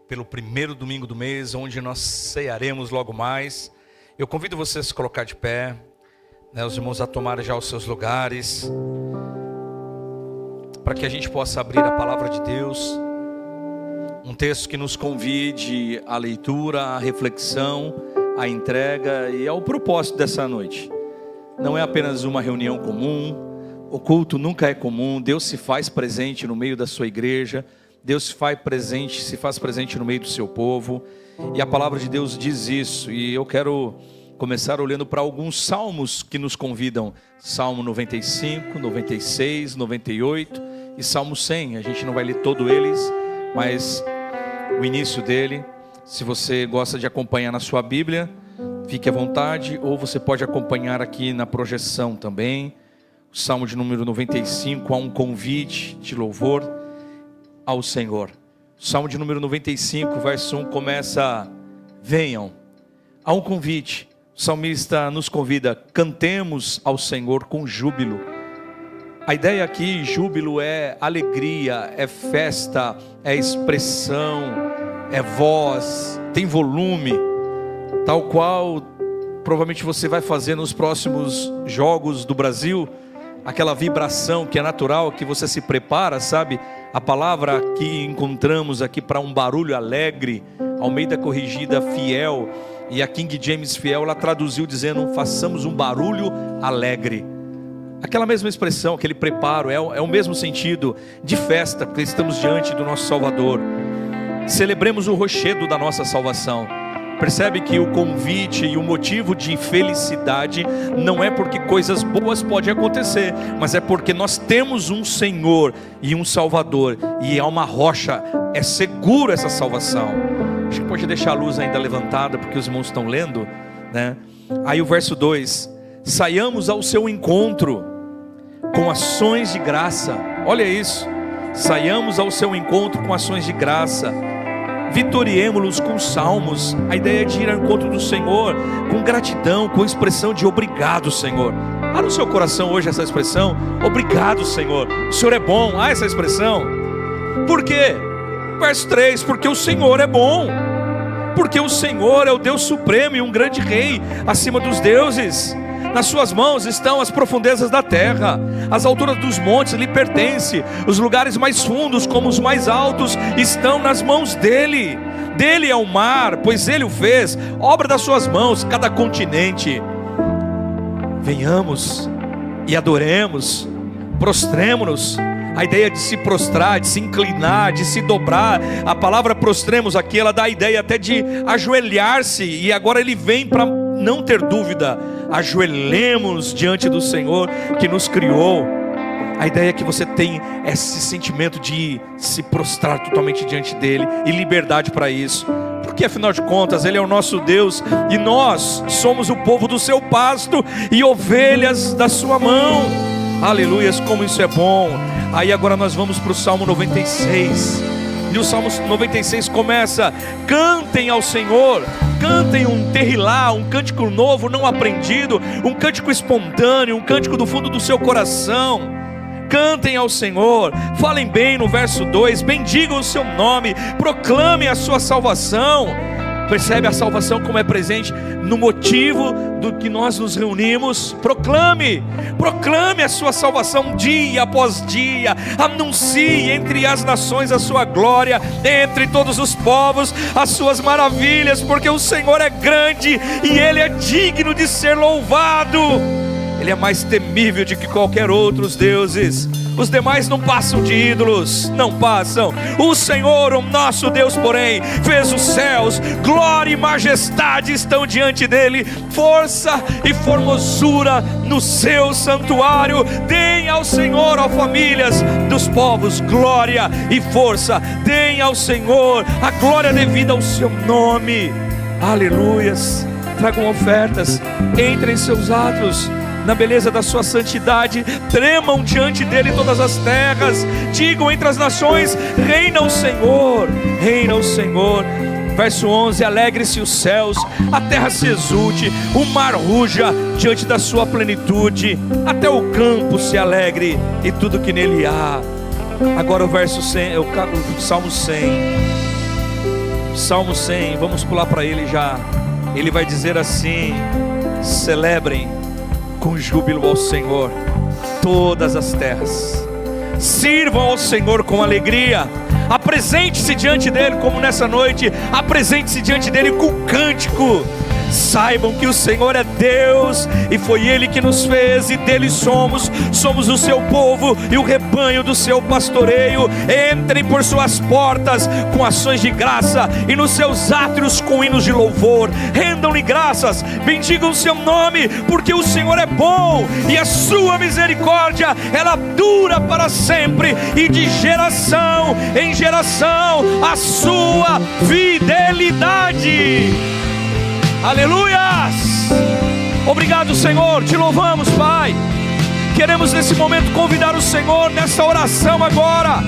pelo primeiro domingo do mês, onde nós cearemos logo mais. Eu convido você a se colocar de pé, os irmãos a tomarem já os seus lugares, para que a gente possa abrir a palavra de Deus, um texto que nos convide à leitura, à reflexão, à entrega e ao propósito dessa noite. Não é apenas uma reunião comum, o culto nunca é comum. Deus se faz presente no meio da sua igreja, Deus se faz presente no meio do seu povo, e a palavra de Deus diz isso. E eu quero começar olhando para alguns salmos que nos convidam. Salmo 95, 96, 98 e Salmo 100. A gente não vai ler todos eles, mas o início dele, se você gosta de acompanhar na sua Bíblia, fique à vontade, ou você pode acompanhar aqui na projeção também. O Salmo de número 95, há um convite de louvor ao Senhor. O Salmo de número 95, verso 1 começa: venham. Há um convite. O salmista nos convida: cantemos ao Senhor com júbilo. A ideia aqui, júbilo, é alegria, é festa, é expressão, é voz, tem volume, tal qual provavelmente você vai fazer nos próximos jogos do Brasil, aquela vibração que é natural, que você se prepara, sabe? A palavra que encontramos aqui para um barulho alegre, Almeida Corrigida Fiel e a King James Fiel, ela traduziu dizendo: façamos um barulho alegre. Aquela mesma expressão, aquele preparo, é o mesmo sentido de festa, porque estamos diante do nosso Salvador. Celebremos o rochedo da nossa salvação. Percebe que o convite e o motivo de felicidade não é porque coisas boas podem acontecer, mas é porque nós temos um Senhor e um Salvador, e é uma rocha, é seguro essa salvação. A gente pode deixar a luz ainda levantada, porque os irmãos estão lendo, né? Aí o verso 2: saiamos ao seu encontro com ações de graça. Olha isso, saiamos ao seu encontro com ações de graça. Vitoriemo-los com salmos. A ideia é de ir ao encontro do Senhor com gratidão, com expressão de obrigado, Senhor. Há no seu coração hoje essa expressão: obrigado, Senhor, o Senhor é bom. Há essa expressão. Por quê? Verso 3: porque o Senhor é bom, porque o Senhor é o Deus supremo e um grande rei acima dos deuses. Nas suas mãos estão as profundezas da terra, as alturas dos montes lhe pertencem, os lugares mais fundos como os mais altos estão nas mãos dele. Dele é o mar, pois ele o fez, obra das suas mãos, cada continente. Venhamos e adoremos, prostremo-nos. A ideia de se prostrar, de se inclinar, de se dobrar. A palavra prostremos aqui, ela dá a ideia até de ajoelhar-se, e agora ele vem para não ter dúvida: ajoelhemos diante do Senhor que nos criou. A ideia é que você tem esse sentimento de se prostrar totalmente diante dele, e liberdade para isso, porque afinal de contas ele é o nosso Deus, e nós somos o povo do seu pasto e ovelhas da sua mão. Aleluias, como isso é bom. Aí agora nós vamos para o Salmo 96, e o Salmo 96 começa: cantem ao Senhor, cantem um terrilá, um cântico novo, não aprendido, um cântico espontâneo, um cântico do fundo do seu coração. Cantem ao Senhor, falem bem no verso 2, bendigam o seu nome, proclamem a sua salvação. Percebe a salvação como é presente no motivo do que nós nos reunimos? Proclame a sua salvação dia após dia. Anuncie entre as nações a sua glória, entre todos os povos as suas maravilhas, porque o Senhor é grande e Ele é digno de ser louvado. Ele é mais temível do que qualquer outros deuses. Os demais não passam de ídolos, não passam. O Senhor, o nosso Deus, porém, fez os céus. Glória e majestade estão diante dele, força e formosura no seu santuário. Deem ao Senhor, ó famílias dos povos, glória e força. Deem ao Senhor a glória devida ao seu nome. Aleluias. Tragam ofertas, entrem em seus atos na beleza da sua santidade. Tremam diante dele todas as terras. Digam entre as nações: reina o Senhor, reina o Senhor. Verso 11: alegre-se os céus, a terra se exulte, o mar ruja diante da sua plenitude, até o campo se alegre e tudo que nele há. Agora o verso 100, o Salmo 100. Salmo 100, vamos pular para ele já. Ele vai dizer assim: celebrem com júbilo ao Senhor todas as terras, sirvam ao Senhor com alegria, apresente-se diante dele, como nessa noite, apresente-se diante dele com cântico. Saibam que o Senhor é Deus, e foi Ele que nos fez, e dele somos o seu povo e o rebanho do seu pastoreio. Entrem por suas portas com ações de graça, e nos seus átrios com hinos de louvor. Rendam-lhe graças, bendigam o seu nome, porque o Senhor é bom, e a sua misericórdia, ela dura para sempre, e de geração em geração a sua fidelidade. Aleluias! Obrigado, Senhor, te louvamos, Pai. Queremos nesse momento convidar o Senhor nessa oração agora.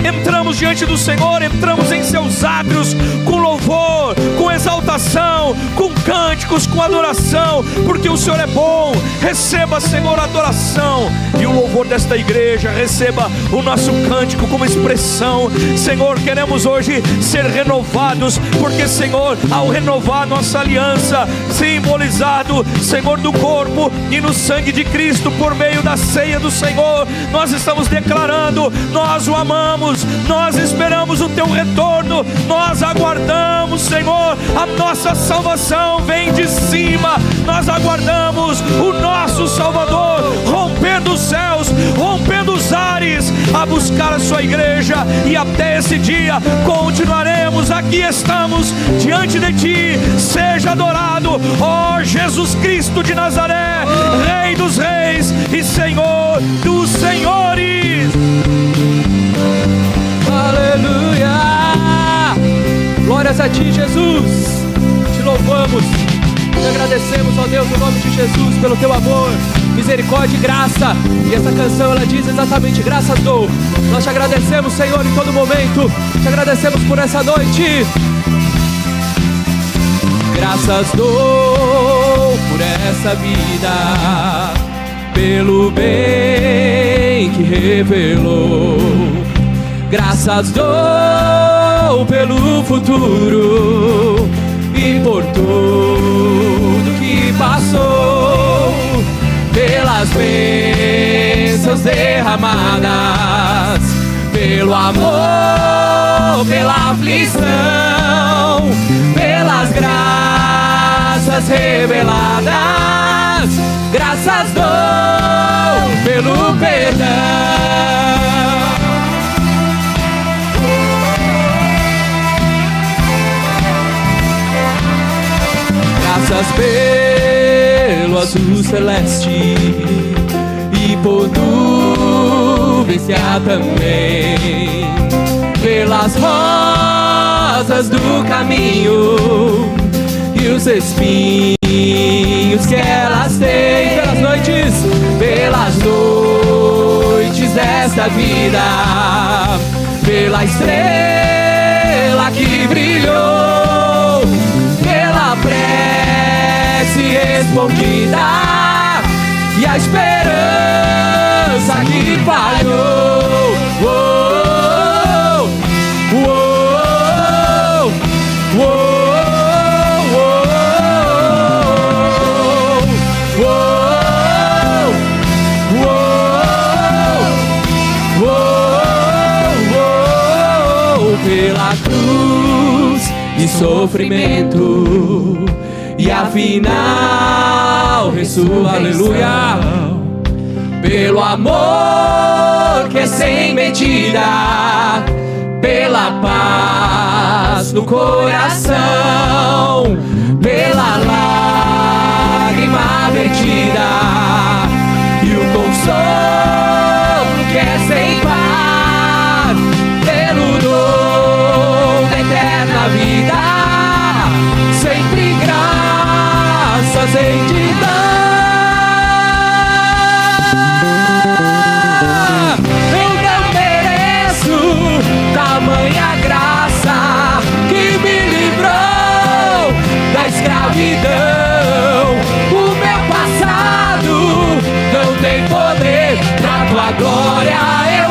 Entramos diante do Senhor, entramos em seus átrios com louvor, com exaltação, com cânticos, com adoração, porque o Senhor é bom. Receba, Senhor, a adoração e o louvor desta igreja. Receba o nosso cântico como expressão. Senhor, queremos hoje ser renovados, porque, Senhor, ao renovar nossa aliança, simbolizado, Senhor, do corpo e no sangue de Cristo, por meio da ceia do Senhor, nós estamos declarando: nós o amamos, nós esperamos o teu retorno, nós aguardamos, Senhor, a nossa salvação vem de cima. Nós aguardamos o nosso Salvador rompendo os céus, rompendo os ares, a buscar a sua igreja, e até esse dia continuaremos. Aqui estamos diante de ti. Seja adorado, ó Jesus Cristo de Nazaré, Rei dos reis e Senhor dos senhores. Aleluia! Glórias a ti, Jesus. Te louvamos, te agradecemos, ó Deus, no nome de Jesus, pelo teu amor, misericórdia e graça. E essa canção, ela diz exatamente: graças dou. Nós te agradecemos, Senhor, em todo momento. Te agradecemos por essa noite. Graças dou por essa vida, pelo bem que revelou. Graças dou pelo futuro e por tudo que passou, pelas bênçãos derramadas, pelo amor, pela aflição, pelas graças reveladas. Graças dou pelo perdão. Graças pelo azul celeste e por nuvens que há também, pelas rosas do caminho e os espinhos que elas têm, pelas noites desta vida, pela estrela que brilhou, pela prece respondida e a esperança que falhou. Oh, oh, oh, oh. Pela cruz e sofrimento e afinal ressurreição. Aleluia! Pelo amor que é sem medida, pela paz no coração, pela lágrima vertida e o consolo que é sem par, pelo dom da eterna vida, sempre graças em te dar. Eu não mereço tamanha graça que me livrou da escravidão. O meu passado não tem poder, pra tua glória eu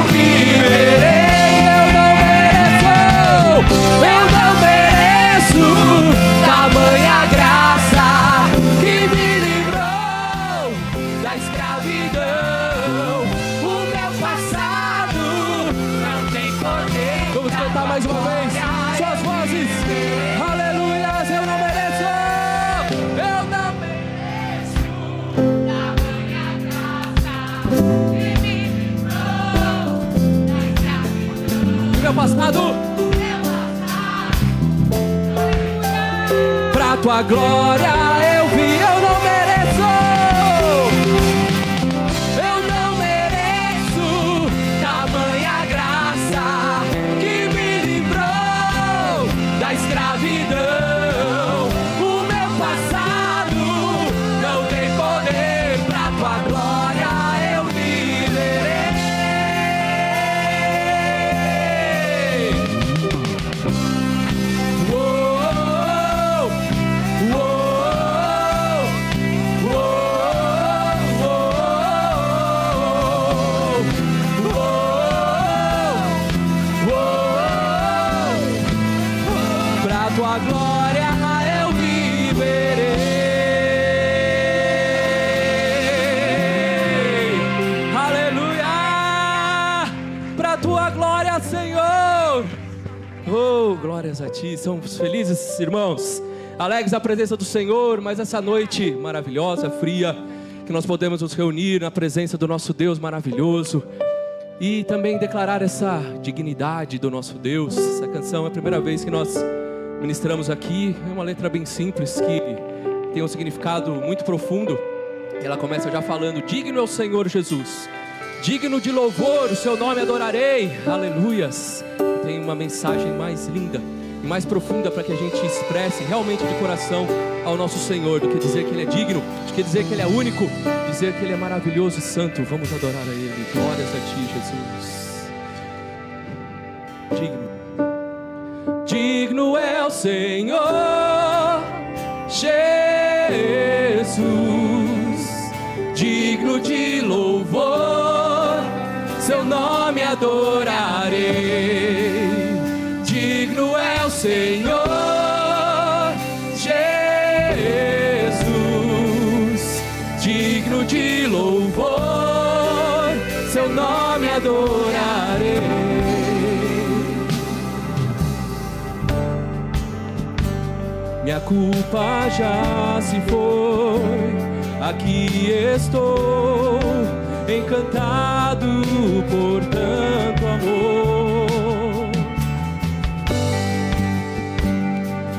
corações, suas vozes. Aleluias, eu não mereço. Eu não mereço tamanha graça que me livrou da escravidão. Meu passado, pra tua glória eu vi, eu não mereço. Eu não mereço tamanha graça que me livrou da escravidão. O meu passado não tem poder, pra tua glória eu viverei. Pra tua glória eu viverei. Aleluia! Pra tua glória, Senhor. Oh, glórias a ti. Somos felizes, irmãos, alegres na presença do Senhor, mas essa noite maravilhosa, fria, que nós podemos nos reunir na presença do nosso Deus maravilhoso e também declarar essa dignidade do nosso Deus. Essa canção é a primeira vez que nós ministramos aqui. É uma letra bem simples que tem um significado muito profundo. Ela começa já falando: digno é o Senhor Jesus, digno de louvor, o seu nome adorarei. Aleluias. Tem uma mensagem mais linda e mais profunda para que a gente expresse realmente de coração ao nosso Senhor, do que dizer que Ele é digno, do que dizer que Ele é único, dizer que Ele é maravilhoso e santo. Vamos adorar a Ele. Glórias a ti, Jesus. Digno. Digno é o Senhor Jesus, digno de louvor, seu nome adorarei. Digno é o Senhor Jesus, digno de louvor, seu nome adorarei. Minha culpa já se foi, aqui estou, encantado por tanto amor.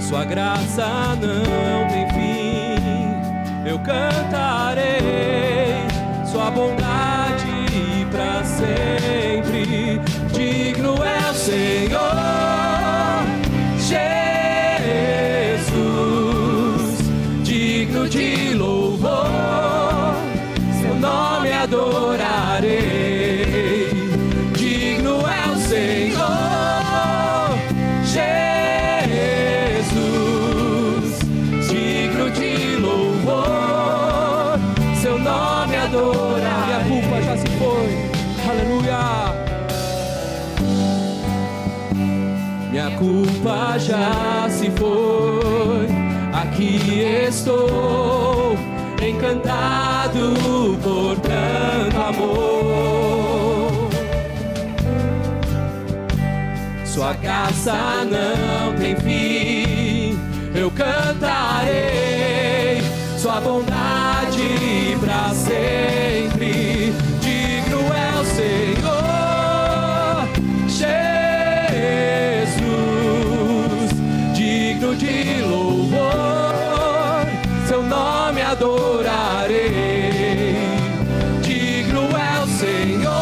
Sua graça não tem fim, eu cantarei sua bondade pra sempre. Digno é o Senhor Jesus, digno de louvor, seu nome adorarei. Digno é o Senhor Jesus, digno de louvor, seu nome adorarei. Minha culpa já se foi, aleluia. Minha culpa já se foi, aqui estou, encantado por tanto amor. Sua graça não tem fim, eu cantarei sua bondade pra sempre. Digno é o Senhor Jesus, digno de louvor, seu nome adorarei. Digno é o Senhor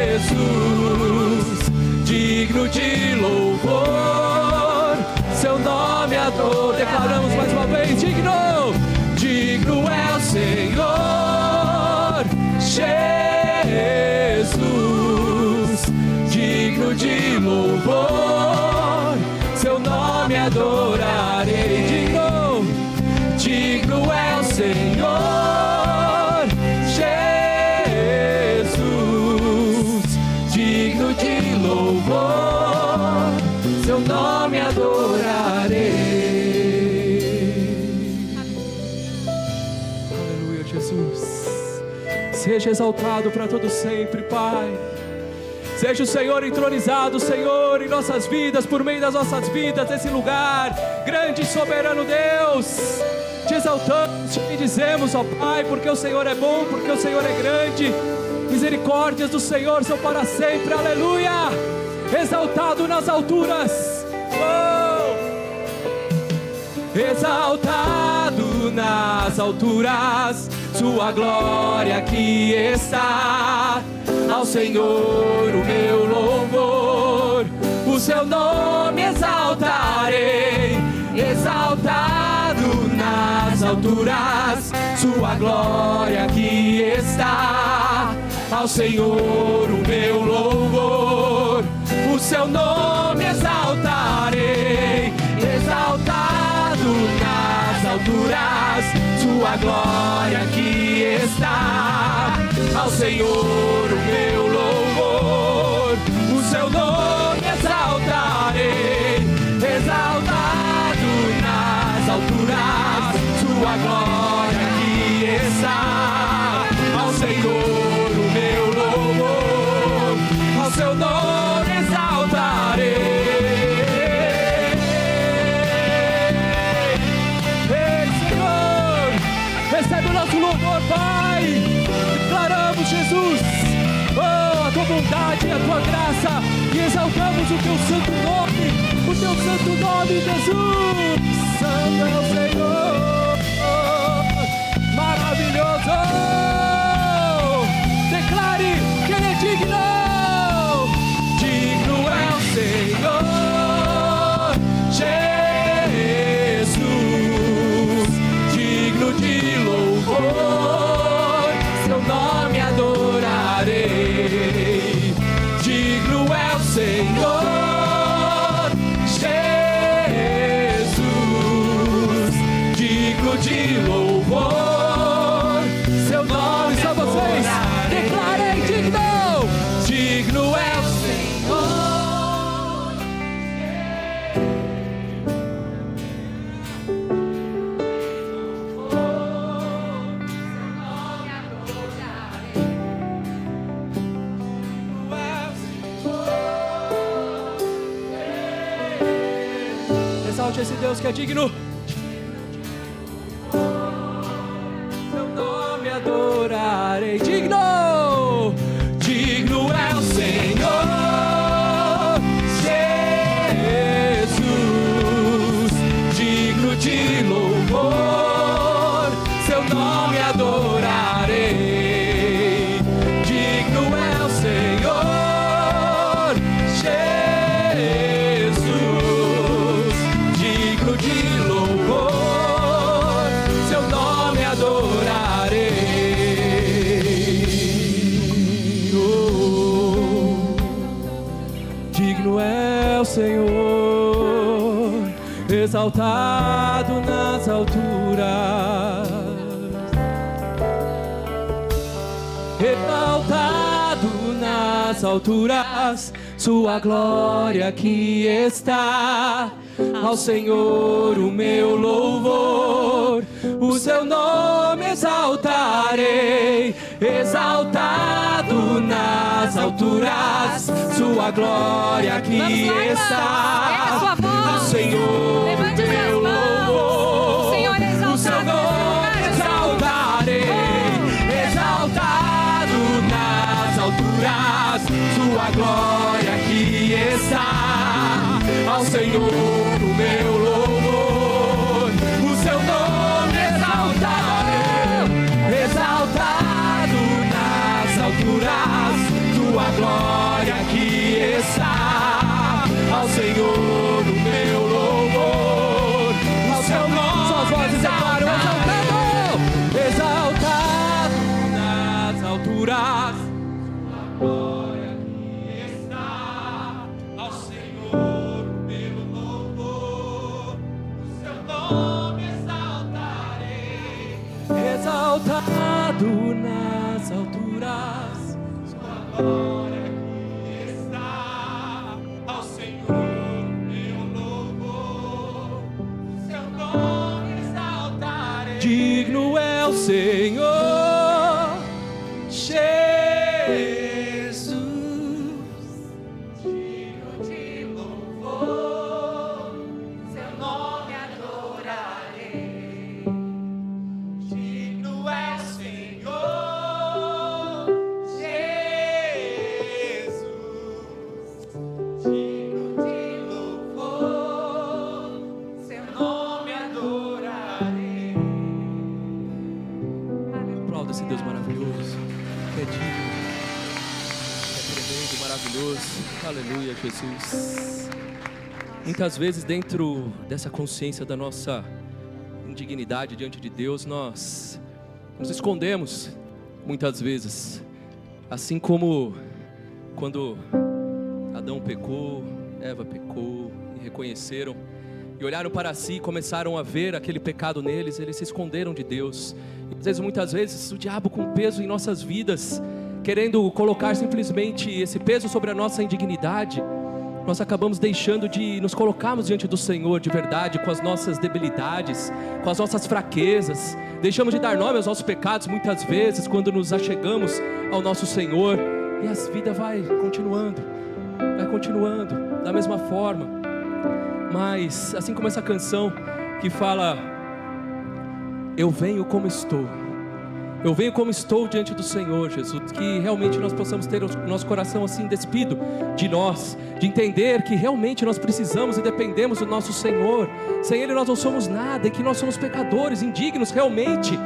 Jesus, digno de louvor, seu nome adorarei. Declaramos mais uma vez: digno, digno é o Senhor Jesus, digno de louvor, seu nome adorarei. Digno, digno é o Senhor Jesus, digno de louvor, seu nome adorarei. Aleluia, Jesus. Seja exaltado para todo sempre, Pai. Seja o Senhor entronizado, Senhor, em nossas vidas, por meio das nossas vidas, nesse lugar. Grande e soberano Deus, te exaltamos, te bendizemos, ó Pai, porque o Senhor é bom, porque o Senhor é grande. Misericórdias do Senhor são para sempre, aleluia. Exaltado nas alturas, exaltado nas alturas, sua glória aqui está. Ao Senhor o meu louvor, o seu nome exaltarei. Exaltado nas alturas, sua glória aqui está. Ao Senhor o meu louvor, o seu nome exaltarei. Exaltado nas alturas, sua glória aqui está. Ao Senhor o meu louvor, o seu nome exaltarei. Exaltado nas alturas, sua glória aqui está. Ao Senhor o meu louvor, ao seu nome exaltarei. Recebe o nosso louvor, Pai. Declaramos, Jesus, a tua bondade e a tua graça, e exaltamos o teu santo nome, Jesus. Santo é o Senhor, maravilhoso. Declare que Ele é digno. Digno é o Senhor Jesus, digno de louvor, seu nome adorarei. Digno é o Senhor Jesus, digno de louvor, seu nome só vocês declarem digno. Digno é o Senhor. Exalte esse Deus que é digno. Seu nome adorarei. Digno! Digno é o Senhor Jesus, digno de louvor, seu nome adorarei. Digno é o Senhor Jesus, digno de louvor, seu nome adorarei. Digno é o Senhor, exaltado nas alturas. Exaltado nas alturas, sua glória aqui está. Ao Senhor o meu louvor, o seu nome exaltarei. Exaltado nas alturas, sua glória aqui está. Ao Senhor o meu louvor, o seu nome exaltarei. Exaltado nas alturas, sua glória aqui está. Ao Senhor o meu louvor, o seu nome exaltarei. Exaltado nas alturas, tua glória aqui está. Ao Senhor o meu louvor, o seu nome suas vozes declaram exaltado. Exaltado nas alturas, tua glória aqui está. Ao Senhor o meu louvor, o seu nome exaltarei. Exaltado nas alturas, sua glória aqui está. Ao Senhor meu louvor, o seu nome exaltarei. Digno é o Senhor Jesus. Jesus. Muitas vezes, dentro dessa consciência da nossa indignidade diante de Deus, nós nos escondemos, muitas vezes. Assim como quando Adão pecou, Eva pecou, e reconheceram, e olharam para si e começaram a ver aquele pecado neles, eles se esconderam de Deus. E às vezes, muitas vezes, o diabo com peso em nossas vidas, querendo colocar simplesmente esse peso sobre a nossa indignidade, nós acabamos deixando de nos colocarmos diante do Senhor de verdade, com as nossas debilidades, com as nossas fraquezas. Deixamos de dar nome aos nossos pecados muitas vezes, quando nos achegamos ao nosso Senhor, e a vida vai continuando da mesma forma. Mas assim como essa canção que fala: eu venho como estou, eu venho como estou diante do Senhor, Jesus. Que realmente nós possamos ter o nosso coração assim despido de nós, de entender que realmente nós precisamos e dependemos do nosso Senhor. Sem Ele nós não somos nada, e que nós somos pecadores, indignos realmente.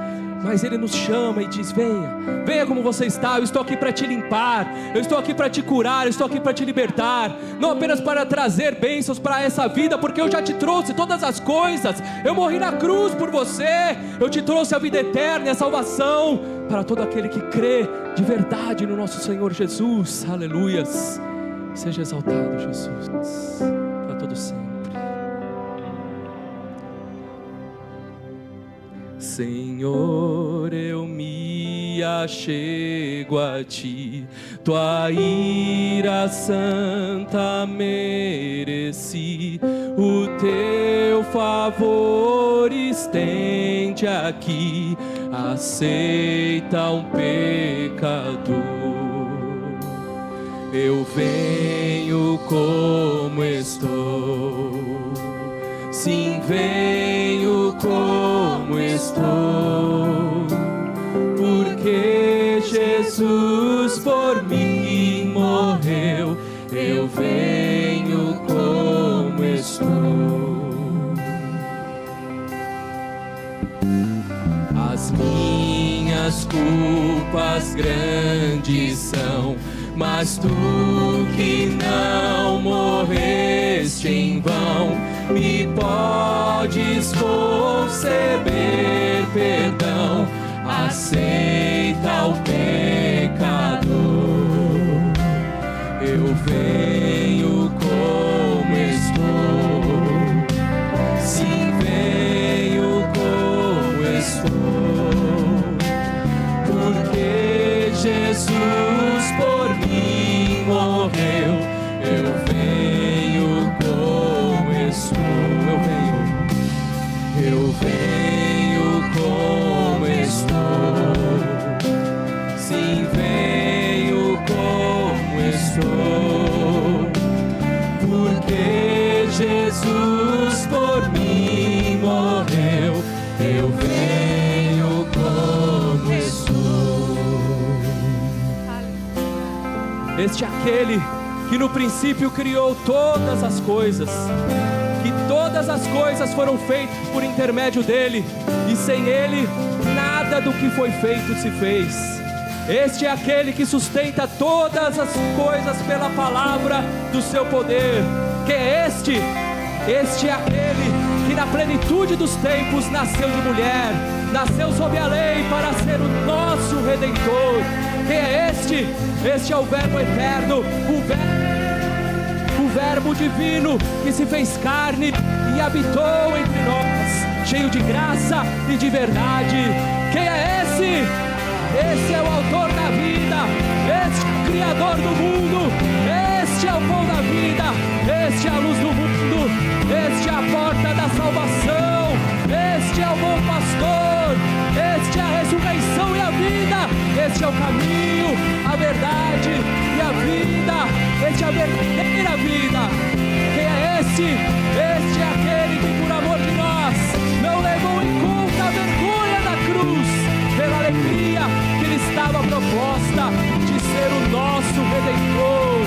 Mas Ele nos chama e diz: venha como você está, eu estou aqui para te limpar, eu estou aqui para te curar, eu estou aqui para te libertar, não apenas para trazer bênçãos para essa vida, porque eu já te trouxe todas as coisas, eu morri na cruz por você, eu te trouxe a vida eterna e a salvação, para todo aquele que crê de verdade no nosso Senhor Jesus. Aleluias, seja exaltado Jesus, para todo sempre. Senhor, eu me achego a ti, tua ira santa mereci, o teu favor estende aqui, aceita um pecador. Eu venho como estou, sim, venho como estou, porque Jesus por mim morreu. Eu venho como estou. As minhas culpas grandes são, mas tu que não morreste em vão, me podes conceber perdão, aceita o pecador. Eu venho como estou, sim, venho como estou, porque Jesus por mim morreu. Eu venho como estou, eu venho como estou, sim, venho como estou, porque Jesus por mim morreu. Eu venho como estou. Este é aquele que no princípio criou todas as coisas, que todas as coisas foram feitas por intermédio dele, e sem ele nada do que foi feito se fez. Este é aquele que sustenta todas as coisas pela palavra do seu poder. Que é este é aquele que na plenitude dos tempos nasceu de mulher, nasceu sob a lei para ser o nosso Redentor. Quem é este? Este é o Verbo eterno, o Verbo divino que se fez carne e habitou entre nós, cheio de graça e de verdade. Quem é esse? Esse é o autor da vida, este é o criador do mundo, este é o pão da vida, este é a luz do mundo, este é a porta da salvação, este é o bom pastor, este é a ressurreição e a vida, este é o caminho, a verdade e a vida, este é a verdadeira vida. Quem é esse? Este é aquele que por amor de nós não levou em conta a vergonha da cruz, pela alegria que lhe estava proposta de ser o nosso Redentor.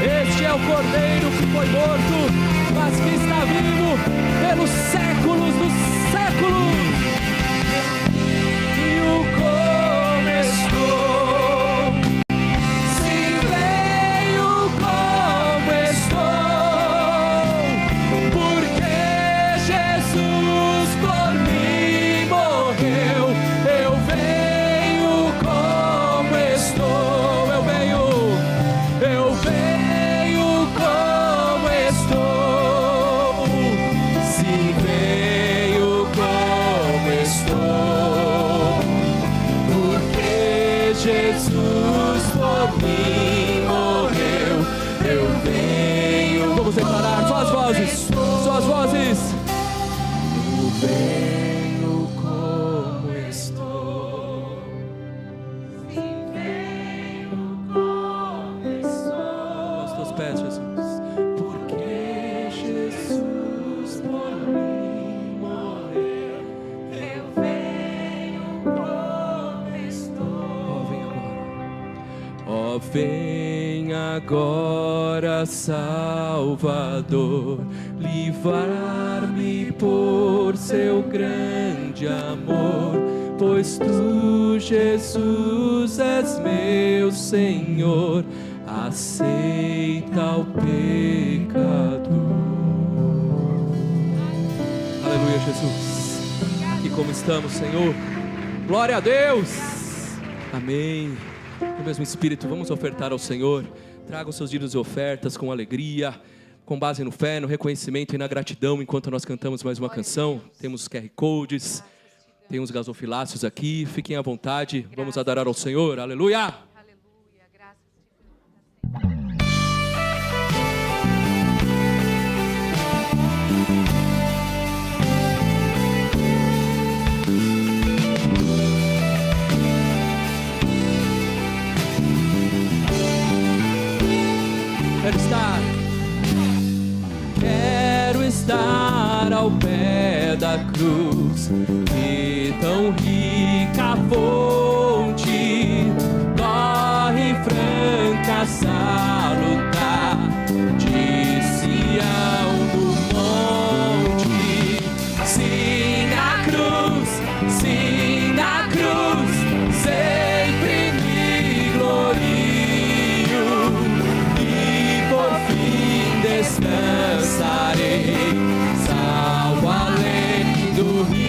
Este é o Cordeiro que foi morto, mas que está vivo pelos séculos dos séculos. E o começou, sim, veio como estou. Vamos declarar, só as vozes, só as vozes. Eu venho como estou. Sim, venho como estou. Aos teus pés, Jesus. Porque Jesus por mim morreu. Eu venho como estou. Ó, vem agora, Salvador, livrar-me por seu grande amor, pois tu, Jesus, és meu Senhor, aceita o pecador. Aleluia, Jesus. Aqui como estamos, Senhor. Glória a Deus. Amém. No mesmo Espírito, vamos ofertar ao Senhor. Traga os seus dízimos e ofertas com alegria, com base no fé, no reconhecimento e na gratidão. Enquanto nós cantamos mais uma canção, temos QR Codes, tem uns gasofiláceos aqui. Fiquem à vontade, vamos adorar ao Senhor. Aleluia! Aleluia, graças a Deus. Quero estar ao pé da cruz, e tão rica fonte corre franca salutar de Sião do monte. Sim, na cruz, sempre me glorio, e por fim descansarei, salvo além do rio.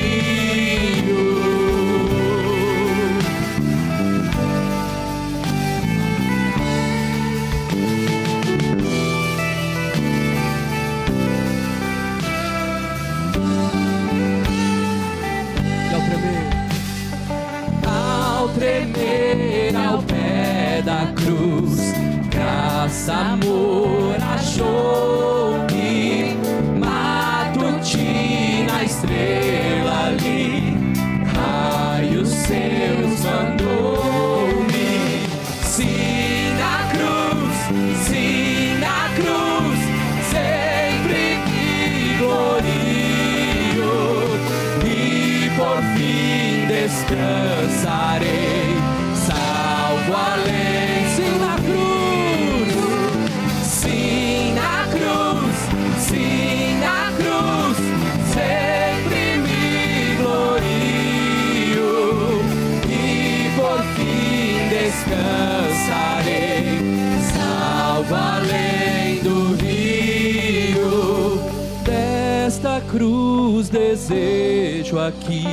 E ao tremer ao pé da cruz, graça, amor achou-me, matutina estrela ali, raios seus mandou-me. Sim, na cruz, sempre me glorio, e por fim descansarei, salvo além. Sim, na cruz, sempre me glorio, e por fim descansarei, salvo além do rio. Desta cruz desejo aqui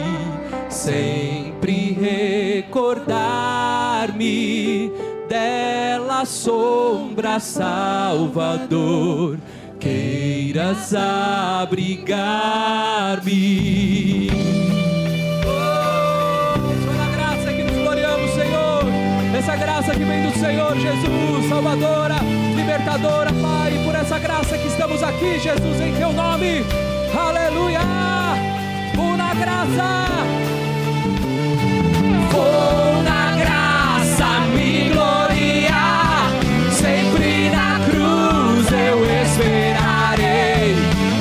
sempre recordar-me, dela sombra, Salvador, queiras abrigar-me. Oh, foi a graça que nos gloriamos, Senhor. Essa graça que vem do Senhor Jesus, Salvadora, Libertadora, Pai. Por essa graça que estamos aqui, Jesus, em Teu nome. Aleluia. Vou na graça. Vou na graça me gloriar, sempre na cruz eu esperarei,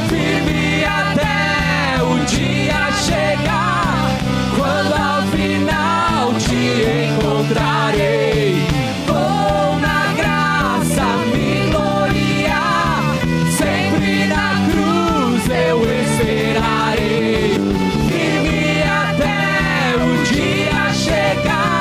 firme até o dia chegar, quando ao final te encontrarei. Vou na graça me gloriar, sempre na cruz eu esperarei, firme até o dia chegar,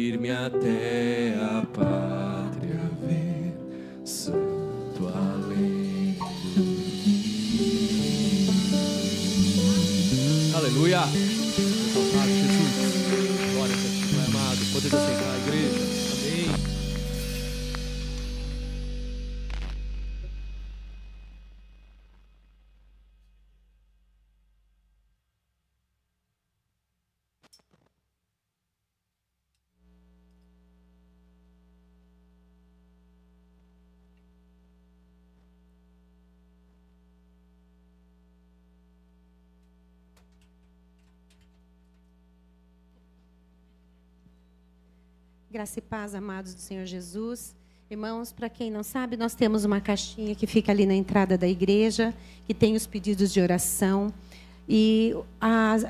firme até a pátria ver, santo além. Aleluia! Exaltado Jesus, glória a ti, Pai amado. Podemos aceitar a igreja. Amém. Graça e paz, amados do Senhor Jesus. Irmãos, para quem não sabe, nós temos uma caixinha que fica ali na entrada da igreja, que tem os pedidos de oração. E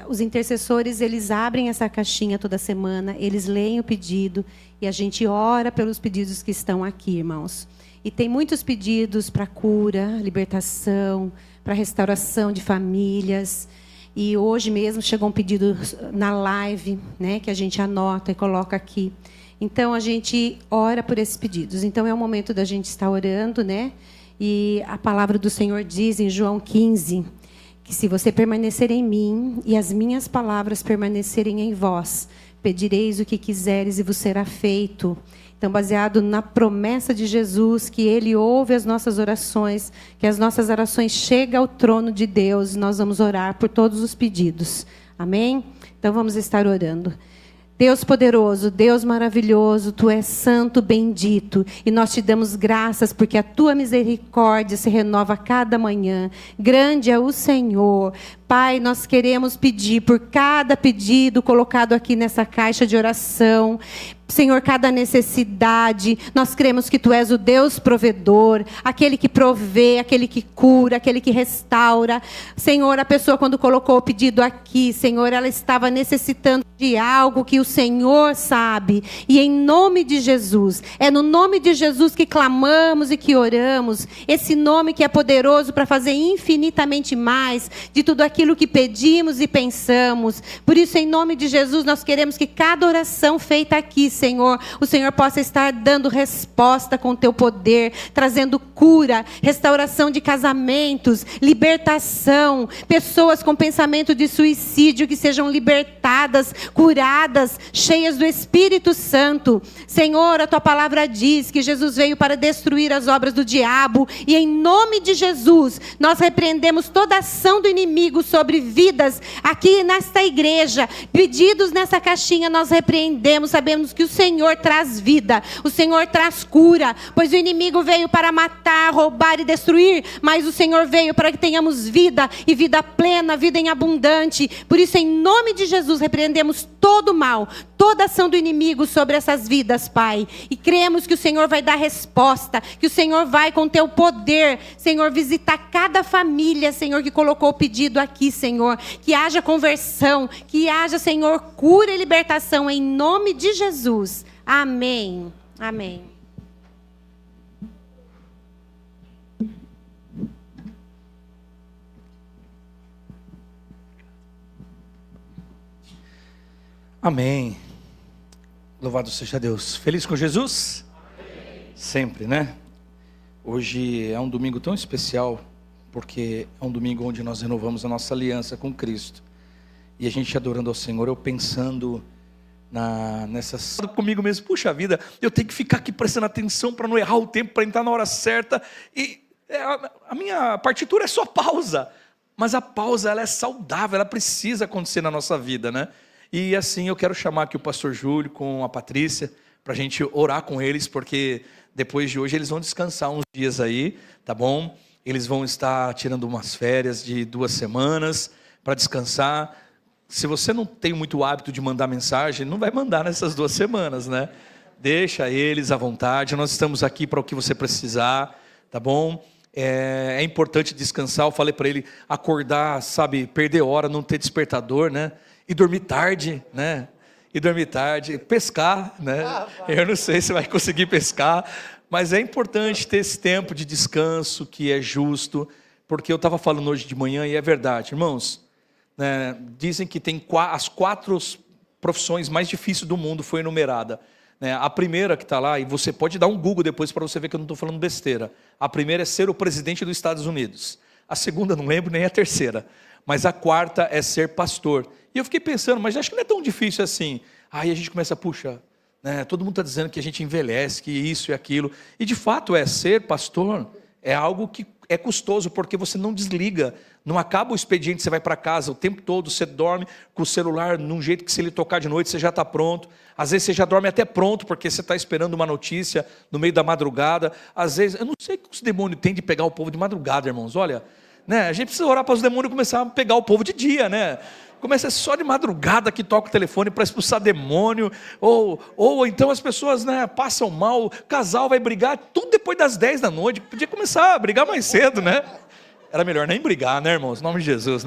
os intercessores, eles abrem essa caixinha toda semana, eles leem o pedido e a gente ora pelos pedidos que estão aqui, irmãos. E tem muitos pedidos para cura, libertação, para restauração de famílias. E hoje mesmo chegou um pedido na live, né, que a gente anota e coloca aqui. Então, a gente ora por esses pedidos. Então, é o momento da gente estar orando, né? E a palavra do Senhor diz em João 15, que se você permanecer em mim e as minhas palavras permanecerem em vós, pedireis o que quiseres e vos será feito. Então, baseado na promessa de Jesus, que Ele ouve as nossas orações, que as nossas orações chegam ao trono de Deus, nós vamos orar por todos os pedidos. Amém? Então, vamos estar orando. Deus poderoso, Deus maravilhoso, Tu és santo, bendito, e nós Te damos graças porque a Tua misericórdia se renova a cada manhã. Grande é o Senhor. Pai, nós queremos pedir por cada pedido colocado aqui nessa caixa de oração. Senhor, cada necessidade, nós cremos que Tu és o Deus provedor, aquele que provê, aquele que cura, aquele que restaura. Senhor, a pessoa quando colocou o pedido aqui, Senhor, ela estava necessitando de algo que o Senhor sabe. E em nome de Jesus, é no nome de Jesus que clamamos e que oramos. Esse nome que é poderoso para fazer infinitamente mais de tudo aquilo que pedimos e pensamos. Por isso, em nome de Jesus, nós queremos que cada oração feita aqui, Senhor, o Senhor possa estar dando resposta com Teu poder, trazendo cura, restauração de casamentos, libertação, pessoas com pensamento de suicídio que sejam libertadas, curadas, cheias do Espírito Santo. Senhor, a Tua palavra diz que Jesus veio para destruir as obras do diabo, e em nome de Jesus, nós repreendemos toda ação do inimigo sobre vidas aqui nesta igreja. Pedidos nessa caixinha nós repreendemos, sabemos que o Senhor traz vida, o Senhor traz cura, pois o inimigo veio para matar, roubar e destruir, mas o Senhor veio para que tenhamos vida, e vida plena, vida em abundante. Por isso, em nome de Jesus, repreendemos todo o mal, toda ação do inimigo sobre essas vidas, Pai, e cremos que o Senhor vai dar resposta, que o Senhor vai com Teu poder, Senhor, visitar cada família, Senhor, que colocou o pedido aqui, Senhor, que haja conversão, que haja, Senhor, cura e libertação, em nome de Jesus. Amém. Amém. Amém. Louvado seja Deus. Feliz com Jesus? Amém. Sempre, né? Hoje é um domingo tão especial, porque é um domingo onde nós renovamos a nossa aliança com Cristo. E a gente adorando ao Senhor, eu pensando nessas... Comigo mesmo, puxa vida, eu tenho que ficar aqui prestando atenção para não errar o tempo, para entrar na hora certa. E a minha partitura é só pausa. Mas a pausa, ela é saudável, ela precisa acontecer na nossa vida, né? E assim, eu quero chamar aqui o pastor Júlio com a Patrícia, para a gente orar com eles, porque depois de hoje eles vão descansar uns dias aí, tá bom? Eles vão estar tirando umas férias de 2 semanas para descansar. Se você não tem muito hábito de mandar mensagem, não vai mandar nessas 2 semanas, né? Deixa eles à vontade, nós estamos aqui para o que você precisar, tá bom? É importante descansar. Eu falei para ele acordar, sabe, perder hora, não ter despertador, né? E dormir tarde, né? E dormir tarde, pescar, né? Eu não sei se vai conseguir pescar, mas é importante ter esse tempo de descanso que é justo, porque eu estava falando hoje de manhã e é verdade, irmãos, né? Dizem que tem as 4 profissões mais difíceis do mundo foi enumerada. A primeira que está lá, e você pode dar um Google depois para você ver que eu não estou falando besteira. A primeira é ser o presidente dos Estados Unidos. A segunda não lembro, nem a terceira. Mas a quarta é ser pastor. E eu fiquei pensando, mas acho que não é tão difícil assim. Aí a gente começa, puxa, todo mundo está dizendo que a gente envelhece, que isso e aquilo. E de fato ser pastor é algo que é custoso, porque você não desliga, não acaba o expediente, você vai para casa o tempo todo, você dorme com o celular num jeito que se ele tocar de noite, você já está pronto. Às vezes você já dorme até pronto, porque você está esperando uma notícia no meio da madrugada. Às vezes, eu não sei o que os demônios têm de pegar o povo de madrugada, irmãos. Olha, a gente precisa orar para os demônios começar a pegar o povo de dia, Começa só de madrugada que toca o telefone para expulsar demônio, ou então as pessoas passam mal, o casal vai brigar, tudo depois das 10 da noite, podia começar a brigar mais cedo, Era melhor nem brigar, irmãos, em nome de Jesus,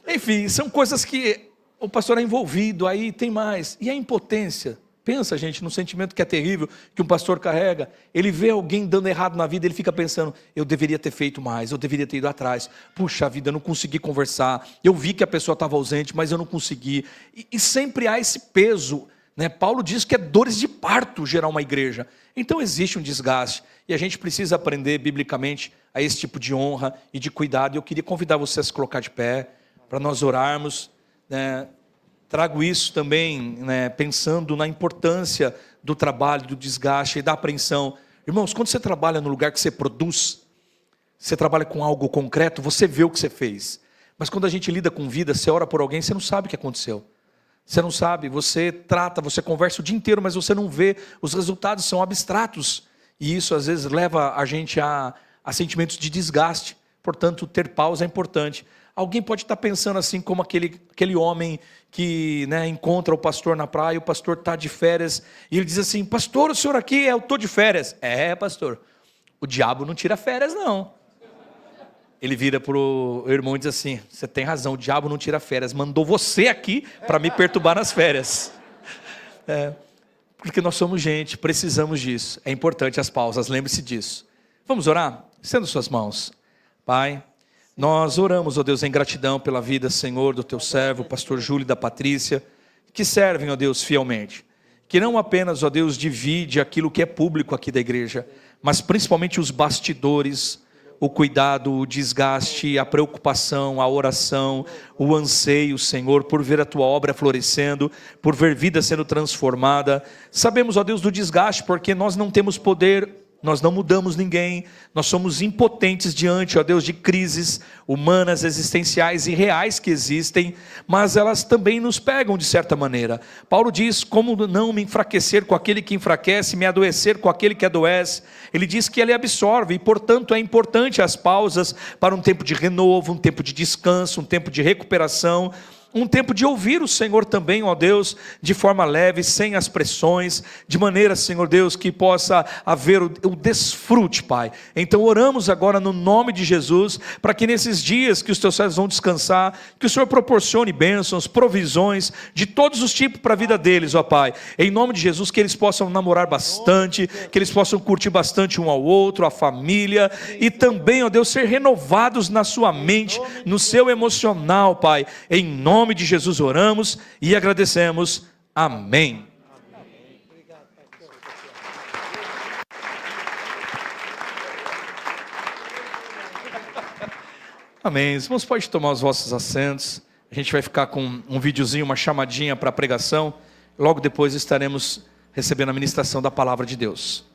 Enfim, são coisas que o pastor é envolvido, aí tem mais, e a impotência, pensa gente, no sentimento que é terrível, que um pastor carrega, ele vê alguém dando errado na vida, ele fica pensando, eu deveria ter feito mais, eu deveria ter ido atrás, puxa vida, eu não consegui conversar, eu vi que a pessoa estava ausente, mas eu não consegui, e sempre há esse peso, Paulo diz que é dores de parto gerar uma igreja, então existe um desgaste, e a gente precisa aprender biblicamente a esse tipo de honra e de cuidado, e eu queria convidar você a se colocar de pé, para nós orarmos, Trago isso também, pensando na importância do trabalho, do desgaste e da apreensão. Irmãos, quando você trabalha no lugar que você produz, você trabalha com algo concreto, você vê o que você fez. Mas quando a gente lida com vida, você ora por alguém, você não sabe o que aconteceu. Você não sabe, você trata, você conversa o dia inteiro, mas você não vê, os resultados são abstratos. E isso às vezes leva a gente a sentimentos de desgaste. Portanto, ter pausa é importante. Alguém pode estar pensando assim como aquele homem que encontra o pastor na praia, o pastor está de férias, e ele diz assim, pastor, o senhor aqui, eu estou de férias. Pastor, o diabo não tira férias não. Ele vira para o irmão e diz assim, você tem razão, o diabo não tira férias, mandou você aqui para me perturbar nas férias. Porque nós somos gente, precisamos disso, é importante as pausas, lembre-se disso. Vamos orar? Estenda suas mãos. Pai, nós oramos, ó Deus, em gratidão pela vida, Senhor, do teu servo, o pastor Júlio e da Patrícia, que servem, ó Deus, fielmente. Que não apenas, ó Deus, divide aquilo que é público aqui da igreja, mas principalmente os bastidores, o cuidado, o desgaste, a preocupação, a oração, o anseio, Senhor, por ver a tua obra florescendo, por ver vida sendo transformada. Sabemos, ó Deus, do desgaste, porque nós não temos poder, nós não mudamos ninguém, nós somos impotentes diante, ó Deus, de crises humanas, existenciais e reais que existem, mas elas também nos pegam de certa maneira. Paulo diz, como não me enfraquecer com aquele que enfraquece, me adoecer com aquele que adoece. Ele diz que ele absorve e, portanto, é importante as pausas para um tempo de renovo, um tempo de descanso, um tempo de recuperação, um tempo de ouvir o Senhor também, ó Deus, de forma leve, sem as pressões, de maneira, Senhor Deus, que possa haver o desfrute, Pai. Então oramos agora no nome de Jesus, para que nesses dias que os teus servos vão descansar, que o Senhor proporcione bênçãos, provisões, de todos os tipos para a vida deles, ó Pai. Em nome de Jesus, que eles possam namorar bastante, que eles possam curtir bastante um ao outro, a família, e também, ó Deus, ser renovados na sua mente, no seu emocional, Pai. Em nome de Jesus oramos e agradecemos. Amém. Amém. Os irmãos podem tomar os vossos assentos. A gente vai ficar com um videozinho, uma chamadinha para a pregação. Logo depois estaremos recebendo a ministração da palavra de Deus.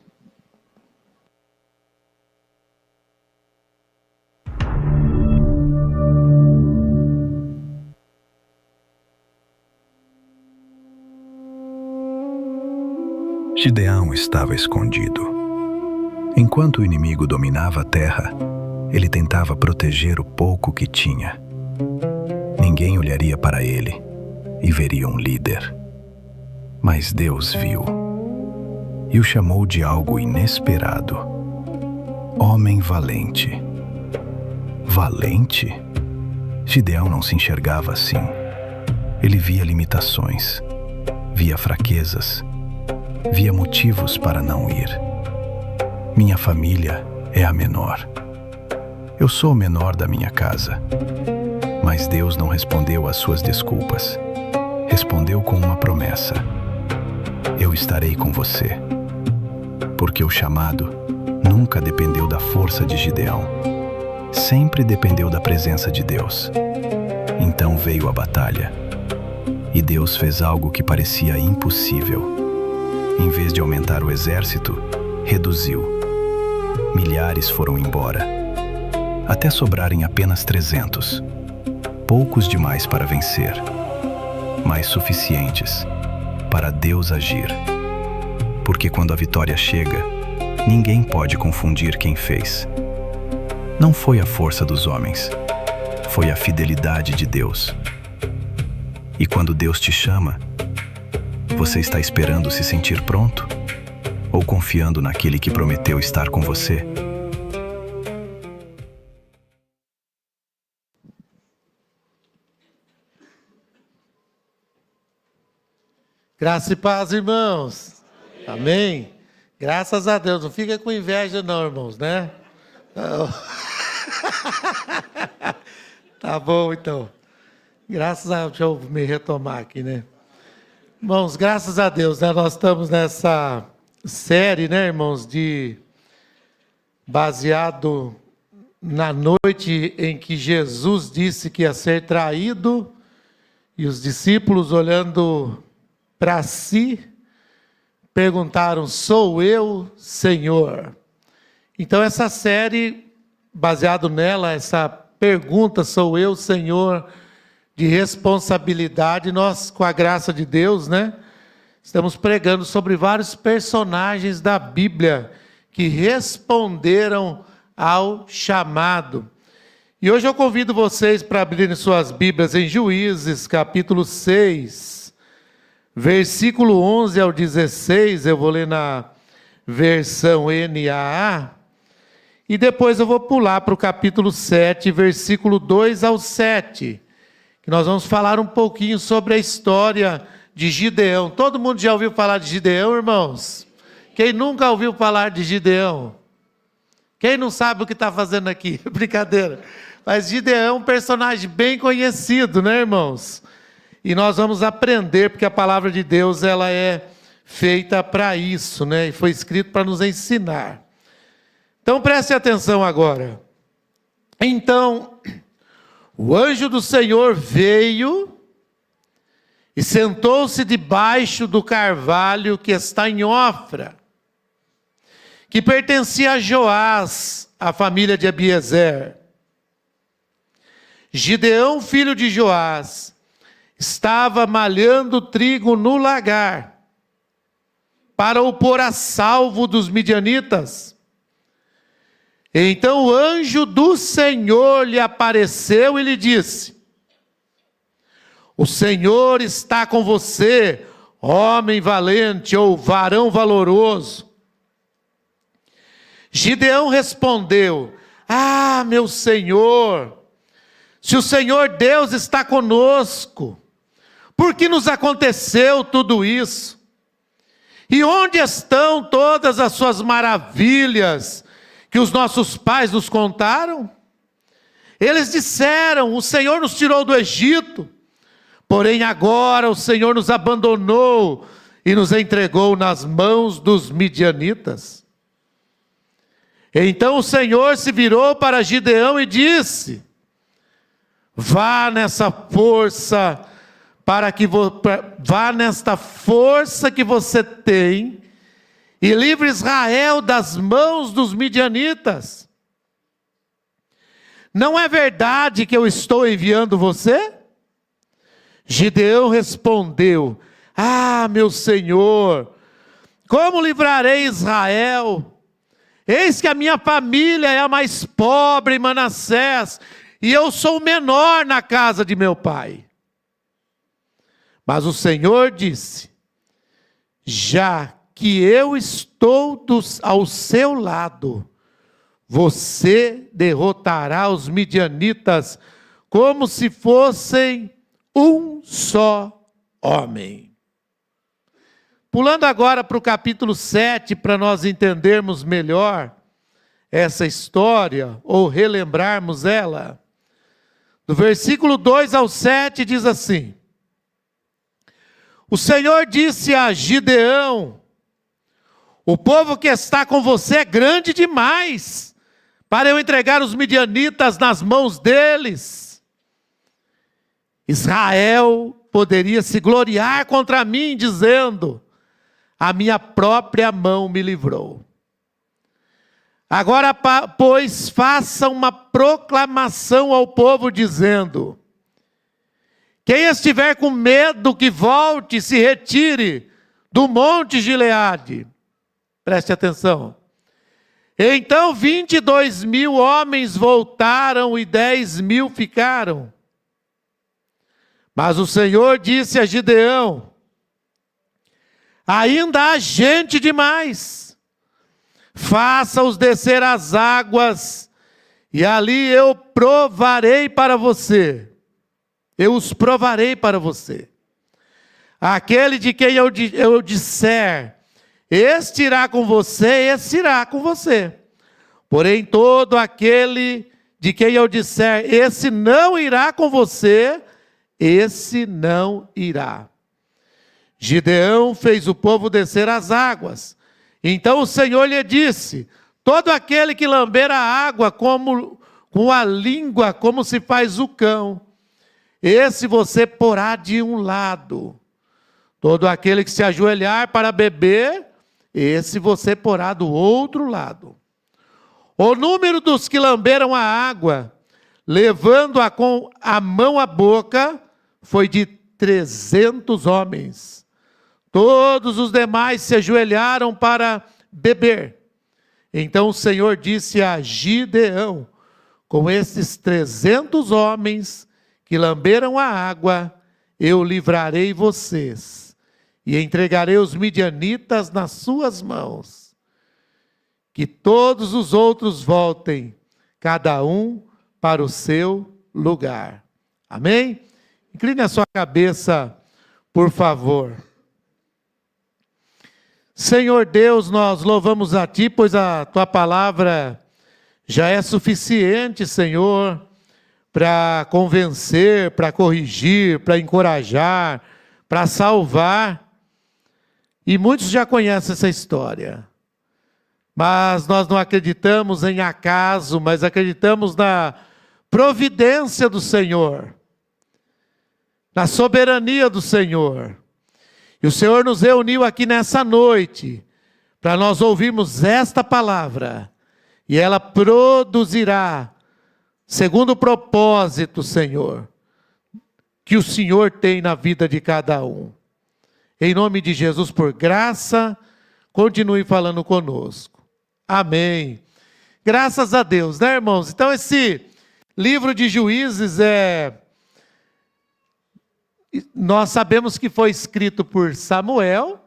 Gideão estava escondido. Enquanto o inimigo dominava a terra, ele tentava proteger o pouco que tinha. Ninguém olharia para ele e veria um líder. Mas Deus viu e o chamou de algo inesperado. Homem valente. Valente? Gideão não se enxergava assim. Ele via limitações, via fraquezas, via motivos para não ir. Minha família é a menor. Eu sou o menor da minha casa. Mas Deus não respondeu às suas desculpas. respondeu com uma promessa: eu estarei com você. Porque o chamado nunca dependeu da força de Gideão, sempre dependeu da presença de Deus. Então veio a batalha, e Deus fez algo que parecia impossível. Em vez de aumentar o exército, reduziu. Milhares foram embora, até sobrarem apenas 300. Poucos demais para vencer, mas suficientes para Deus agir. Porque quando a vitória chega, ninguém pode confundir quem fez. Não foi a força dos homens, foi a fidelidade de Deus. E quando Deus te chama, você está esperando se sentir pronto? Ou confiando naquele que prometeu estar com você? Graça e paz, irmãos. Amém. Graças a Deus. Não fica com inveja não, irmãos, né? Tá bom, então. Deixa eu me retomar aqui, né? Irmãos, graças a Deus, né? Nós estamos nessa série, né, irmãos, baseado na noite em que Jesus disse que ia ser traído, e os discípulos, olhando para si, perguntaram: sou eu, Senhor? Então essa série, baseado nela, essa pergunta, sou eu, Senhor, de responsabilidade, nós, com a graça de Deus, né, estamos pregando sobre vários personagens da Bíblia que responderam ao chamado. E hoje eu convido vocês para abrirem suas Bíblias em Juízes, capítulo 6, versículo 11 ao 16, eu vou ler na versão NAA, e depois eu vou pular para o capítulo 7, versículo 2 ao 7, que nós vamos falar um pouquinho sobre a história de Gideão. Todo mundo já ouviu falar de Gideão, irmãos? Quem nunca ouviu falar de Gideão? Quem não sabe o que está fazendo aqui? Brincadeira. Mas Gideão é um personagem bem conhecido, né, irmãos? E nós vamos aprender, porque a palavra de Deus, ela é feita para isso, né? E foi escrito para nos ensinar. Então preste atenção agora. Então, o anjo do Senhor veio e sentou-se debaixo do carvalho que está em Ofra, que pertencia a Joás, a família de Abiezer. Gideão, filho de Joás, estava malhando trigo no lagar, para o pôr a salvo dos midianitas. Então o anjo do Senhor lhe apareceu e lhe disse: o Senhor está com você, homem valente ou varão valoroso. Gideão respondeu: ah, meu Senhor, se o Senhor Deus está conosco, por que nos aconteceu tudo isso? E onde estão todas as suas maravilhas que os nossos pais nos contaram? Eles disseram: o Senhor nos tirou do Egito, porém agora o Senhor nos abandonou e nos entregou nas mãos dos midianitas. Então o Senhor se virou para Gideão e disse: vá nessa força, vá nesta força que você tem e livre Israel das mãos dos midianitas. Não é verdade que eu estou enviando você? Gideão respondeu: ah, meu Senhor, como livrarei Israel? Eis que a minha família é a mais pobre em Manassés, e eu sou o menor na casa de meu pai. Mas o Senhor disse: já que eu estou ao seu lado, você derrotará os midianitas como se fossem um só homem. Pulando agora para o capítulo 7, para nós entendermos melhor essa história, ou relembrarmos ela. Do versículo 2 ao 7 diz assim: O Senhor disse a Gideão: o povo que está com você é grande demais para eu entregar os midianitas nas mãos deles. Israel poderia se gloriar contra mim, dizendo: a minha própria mão me livrou. Agora, pois, faça uma proclamação ao povo, dizendo: quem estiver com medo, que volte e se retire do monte Gileade. Preste atenção. Então 22.000 homens voltaram e 10.000 ficaram. Mas o Senhor disse a Gideão: ainda há gente demais. Faça-os descer as águas, e ali eu provarei para você. Eu os provarei para você. Aquele de quem eu disser, este irá com você, esse irá com você. Porém, todo aquele de quem eu disser, esse não irá com você, esse não irá. Gideão fez o povo descer as águas. Então o Senhor lhe disse: todo aquele que lamber a água com a língua, como se faz o cão, esse você porá de um lado. Todo aquele que se ajoelhar para beber, esse você porá do outro lado. O número dos que lamberam a água, levando-a com a mão à boca, foi de 300 homens. Todos os demais se ajoelharam para beber. Então o Senhor disse a Gideão: com esses 300 homens que lamberam a água, eu livrarei vocês, e entregarei os midianitas nas suas mãos. Que todos os outros voltem, cada um para o seu lugar. Amém? Incline a sua cabeça, por favor. Senhor Deus, nós louvamos a Ti, pois a Tua palavra já é suficiente, Senhor, para convencer, para corrigir, para encorajar, para salvar. E muitos já conhecem essa história. Mas nós não acreditamos em acaso, mas acreditamos na providência do Senhor, na soberania do Senhor. E o Senhor nos reuniu aqui nessa noite para nós ouvirmos esta palavra, e ela produzirá, segundo o propósito, Senhor, que o Senhor tem na vida de cada um. Em nome de Jesus, por graça, continue falando conosco. Amém. Graças a Deus, né, irmãos? Então esse livro de Juízes nós sabemos que foi escrito por Samuel,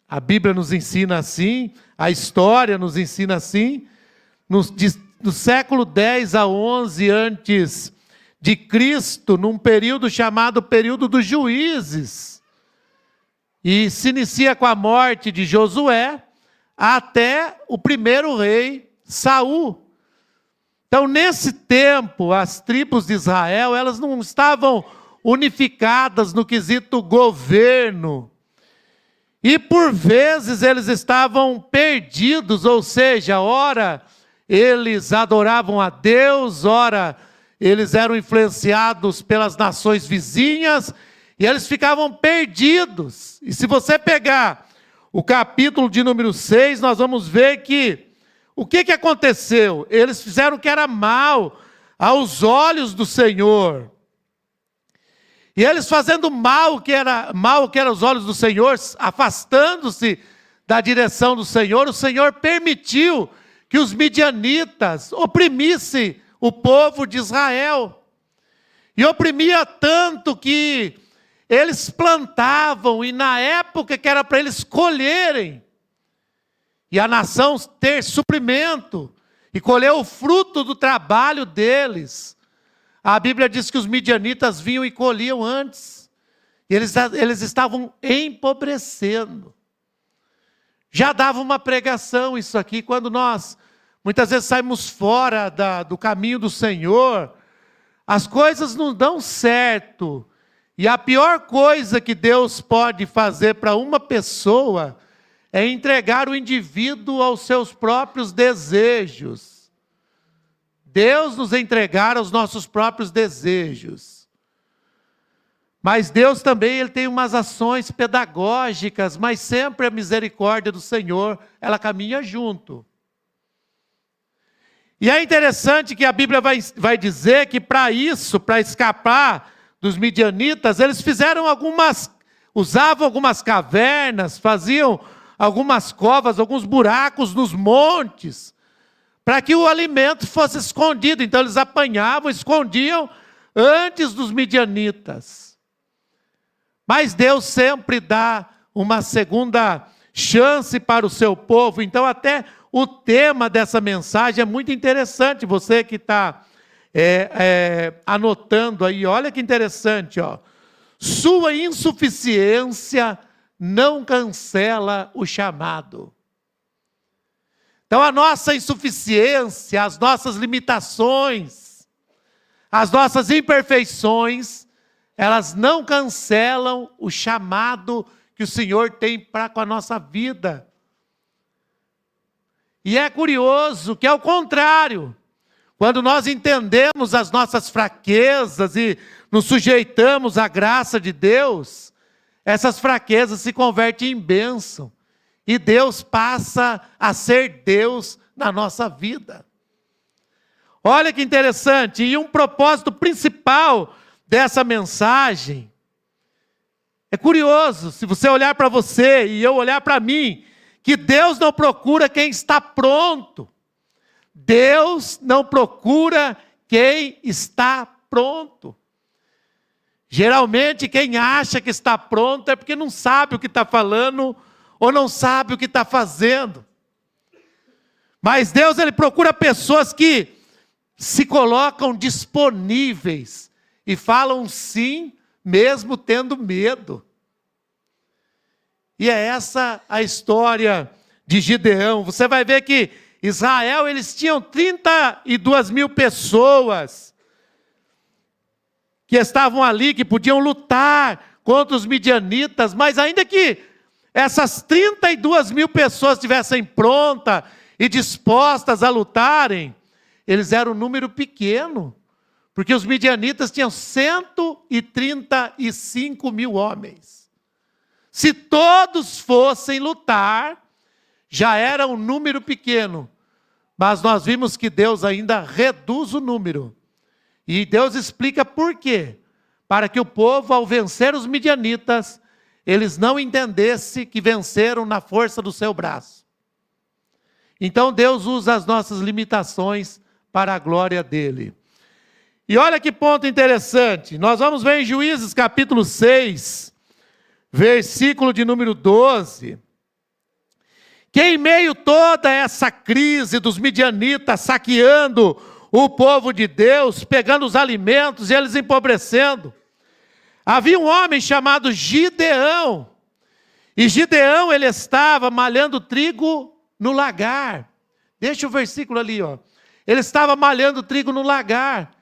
a Bíblia nos ensina assim, a história nos ensina assim, no século 10 a 11 antes de Cristo, num período chamado período dos juízes, e se inicia com a morte de Josué, até o primeiro rei, Saul. Então, nesse tempo, as tribos de Israel, elas não estavam unificadas no quesito governo. E, por vezes, eles estavam perdidos, ou seja, ora eles adoravam a Deus, ora eles eram influenciados pelas nações vizinhas, e eles ficavam perdidos. E se você pegar o capítulo de número 6, nós vamos ver que o que aconteceu? Eles fizeram o que era mal aos olhos do Senhor. E eles fazendo mal que era aos olhos do Senhor, afastando-se da direção do Senhor, o Senhor permitiu que os midianitas oprimissem o povo de Israel. E oprimia tanto que eles plantavam, e na época que era para eles colherem, e a nação ter suprimento, e colher o fruto do trabalho deles, a Bíblia diz que os midianitas vinham e colhiam antes, e eles estavam empobrecendo. Já dava uma pregação isso aqui, quando nós muitas vezes saímos fora do caminho do Senhor, as coisas não dão certo, E a pior coisa que Deus pode fazer para uma pessoa é entregar o indivíduo aos seus próprios desejos. Deus nos entregar aos nossos próprios desejos. Mas Deus também ele tem umas ações pedagógicas, mas sempre a misericórdia do Senhor, ela caminha junto. E é interessante que a Bíblia vai dizer que para isso, para escapar dos midianitas, eles usavam algumas cavernas, faziam algumas covas, alguns buracos nos montes, para que o alimento fosse escondido. Então eles apanhavam, escondiam antes dos midianitas. Mas Deus sempre dá uma segunda chance para o seu povo. Então até o tema dessa mensagem é muito interessante. Você que está anotando aí, olha que interessante, ó. Sua insuficiência não cancela o chamado. Então a nossa insuficiência, as nossas limitações, as nossas imperfeições, elas não cancelam o chamado que o Senhor tem para com a nossa vida. E é curioso que, ao contrário, quando nós entendemos as nossas fraquezas e nos sujeitamos à graça de Deus, essas fraquezas se convertem em bênção. E Deus passa a ser Deus na nossa vida. Olha que interessante, e um propósito principal dessa mensagem, é curioso, se você olhar para você e eu olhar para mim, que Deus não procura quem está pronto. Deus não procura quem está pronto. Geralmente quem acha que está pronto é porque não sabe o que está falando ou não sabe o que está fazendo. Mas Deus ele procura pessoas que se colocam disponíveis e falam sim, mesmo tendo medo. E é essa a história de Gideão. Você vai ver que Israel, eles tinham 32 mil pessoas que estavam ali, que podiam lutar contra os midianitas, mas ainda que essas 32 mil pessoas estivessem prontas e dispostas a lutarem, eles eram um número pequeno, porque os midianitas tinham 135 mil homens. Se todos fossem lutar, já era um número pequeno. Mas nós vimos que Deus ainda reduz o número. E Deus explica por quê. Para que o povo, ao vencer os midianitas, eles não entendessem que venceram na força do seu braço. Então Deus usa as nossas limitações para a glória dele. E olha que ponto interessante. Nós vamos ver em Juízes capítulo 6, versículo de número 12. Que em meio a toda essa crise dos midianitas saqueando o povo de Deus, pegando os alimentos e eles empobrecendo, havia um homem chamado Gideão. E Gideão, ele estava malhando trigo no lagar. Deixa o versículo ali, ó. Ele estava malhando trigo no lagar.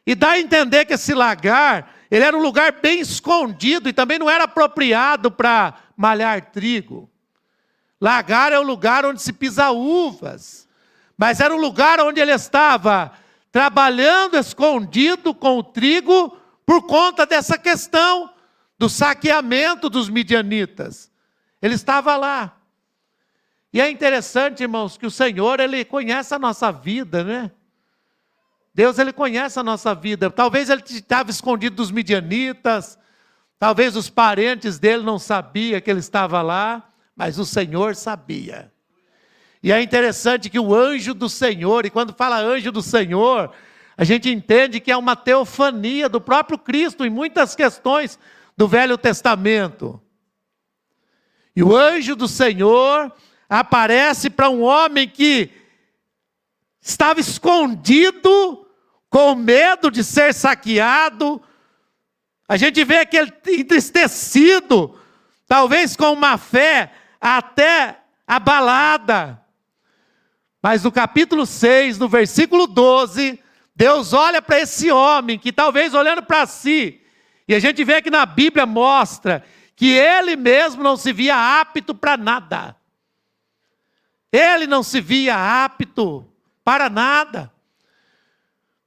E dá a entender que esse lagar, ele era um lugar bem escondido e também não era apropriado para malhar trigo. Lagar é o lugar onde se pisa uvas. Mas era um lugar onde ele estava trabalhando escondido com o trigo por conta dessa questão do saqueamento dos midianitas. Ele estava lá. E é interessante, irmãos, que o Senhor, ele conhece a nossa vida, né? Deus, ele conhece a nossa vida. Talvez ele estava escondido dos midianitas, talvez os parentes dele não sabiam que ele estava lá, mas o Senhor sabia. E é interessante que o anjo do Senhor, e quando fala anjo do Senhor, a gente entende que é uma teofania do próprio Cristo em muitas questões do Velho Testamento. E o anjo do Senhor aparece para um homem que estava escondido, com medo de ser saqueado. A gente vê que ele entristecido, talvez com uma fé até abalada. Mas no capítulo 6, no versículo 12, Deus olha para esse homem que talvez olhando para si, E a gente vê que na Bíblia mostra que ele mesmo não se via apto para nada. Ele não se via apto para nada.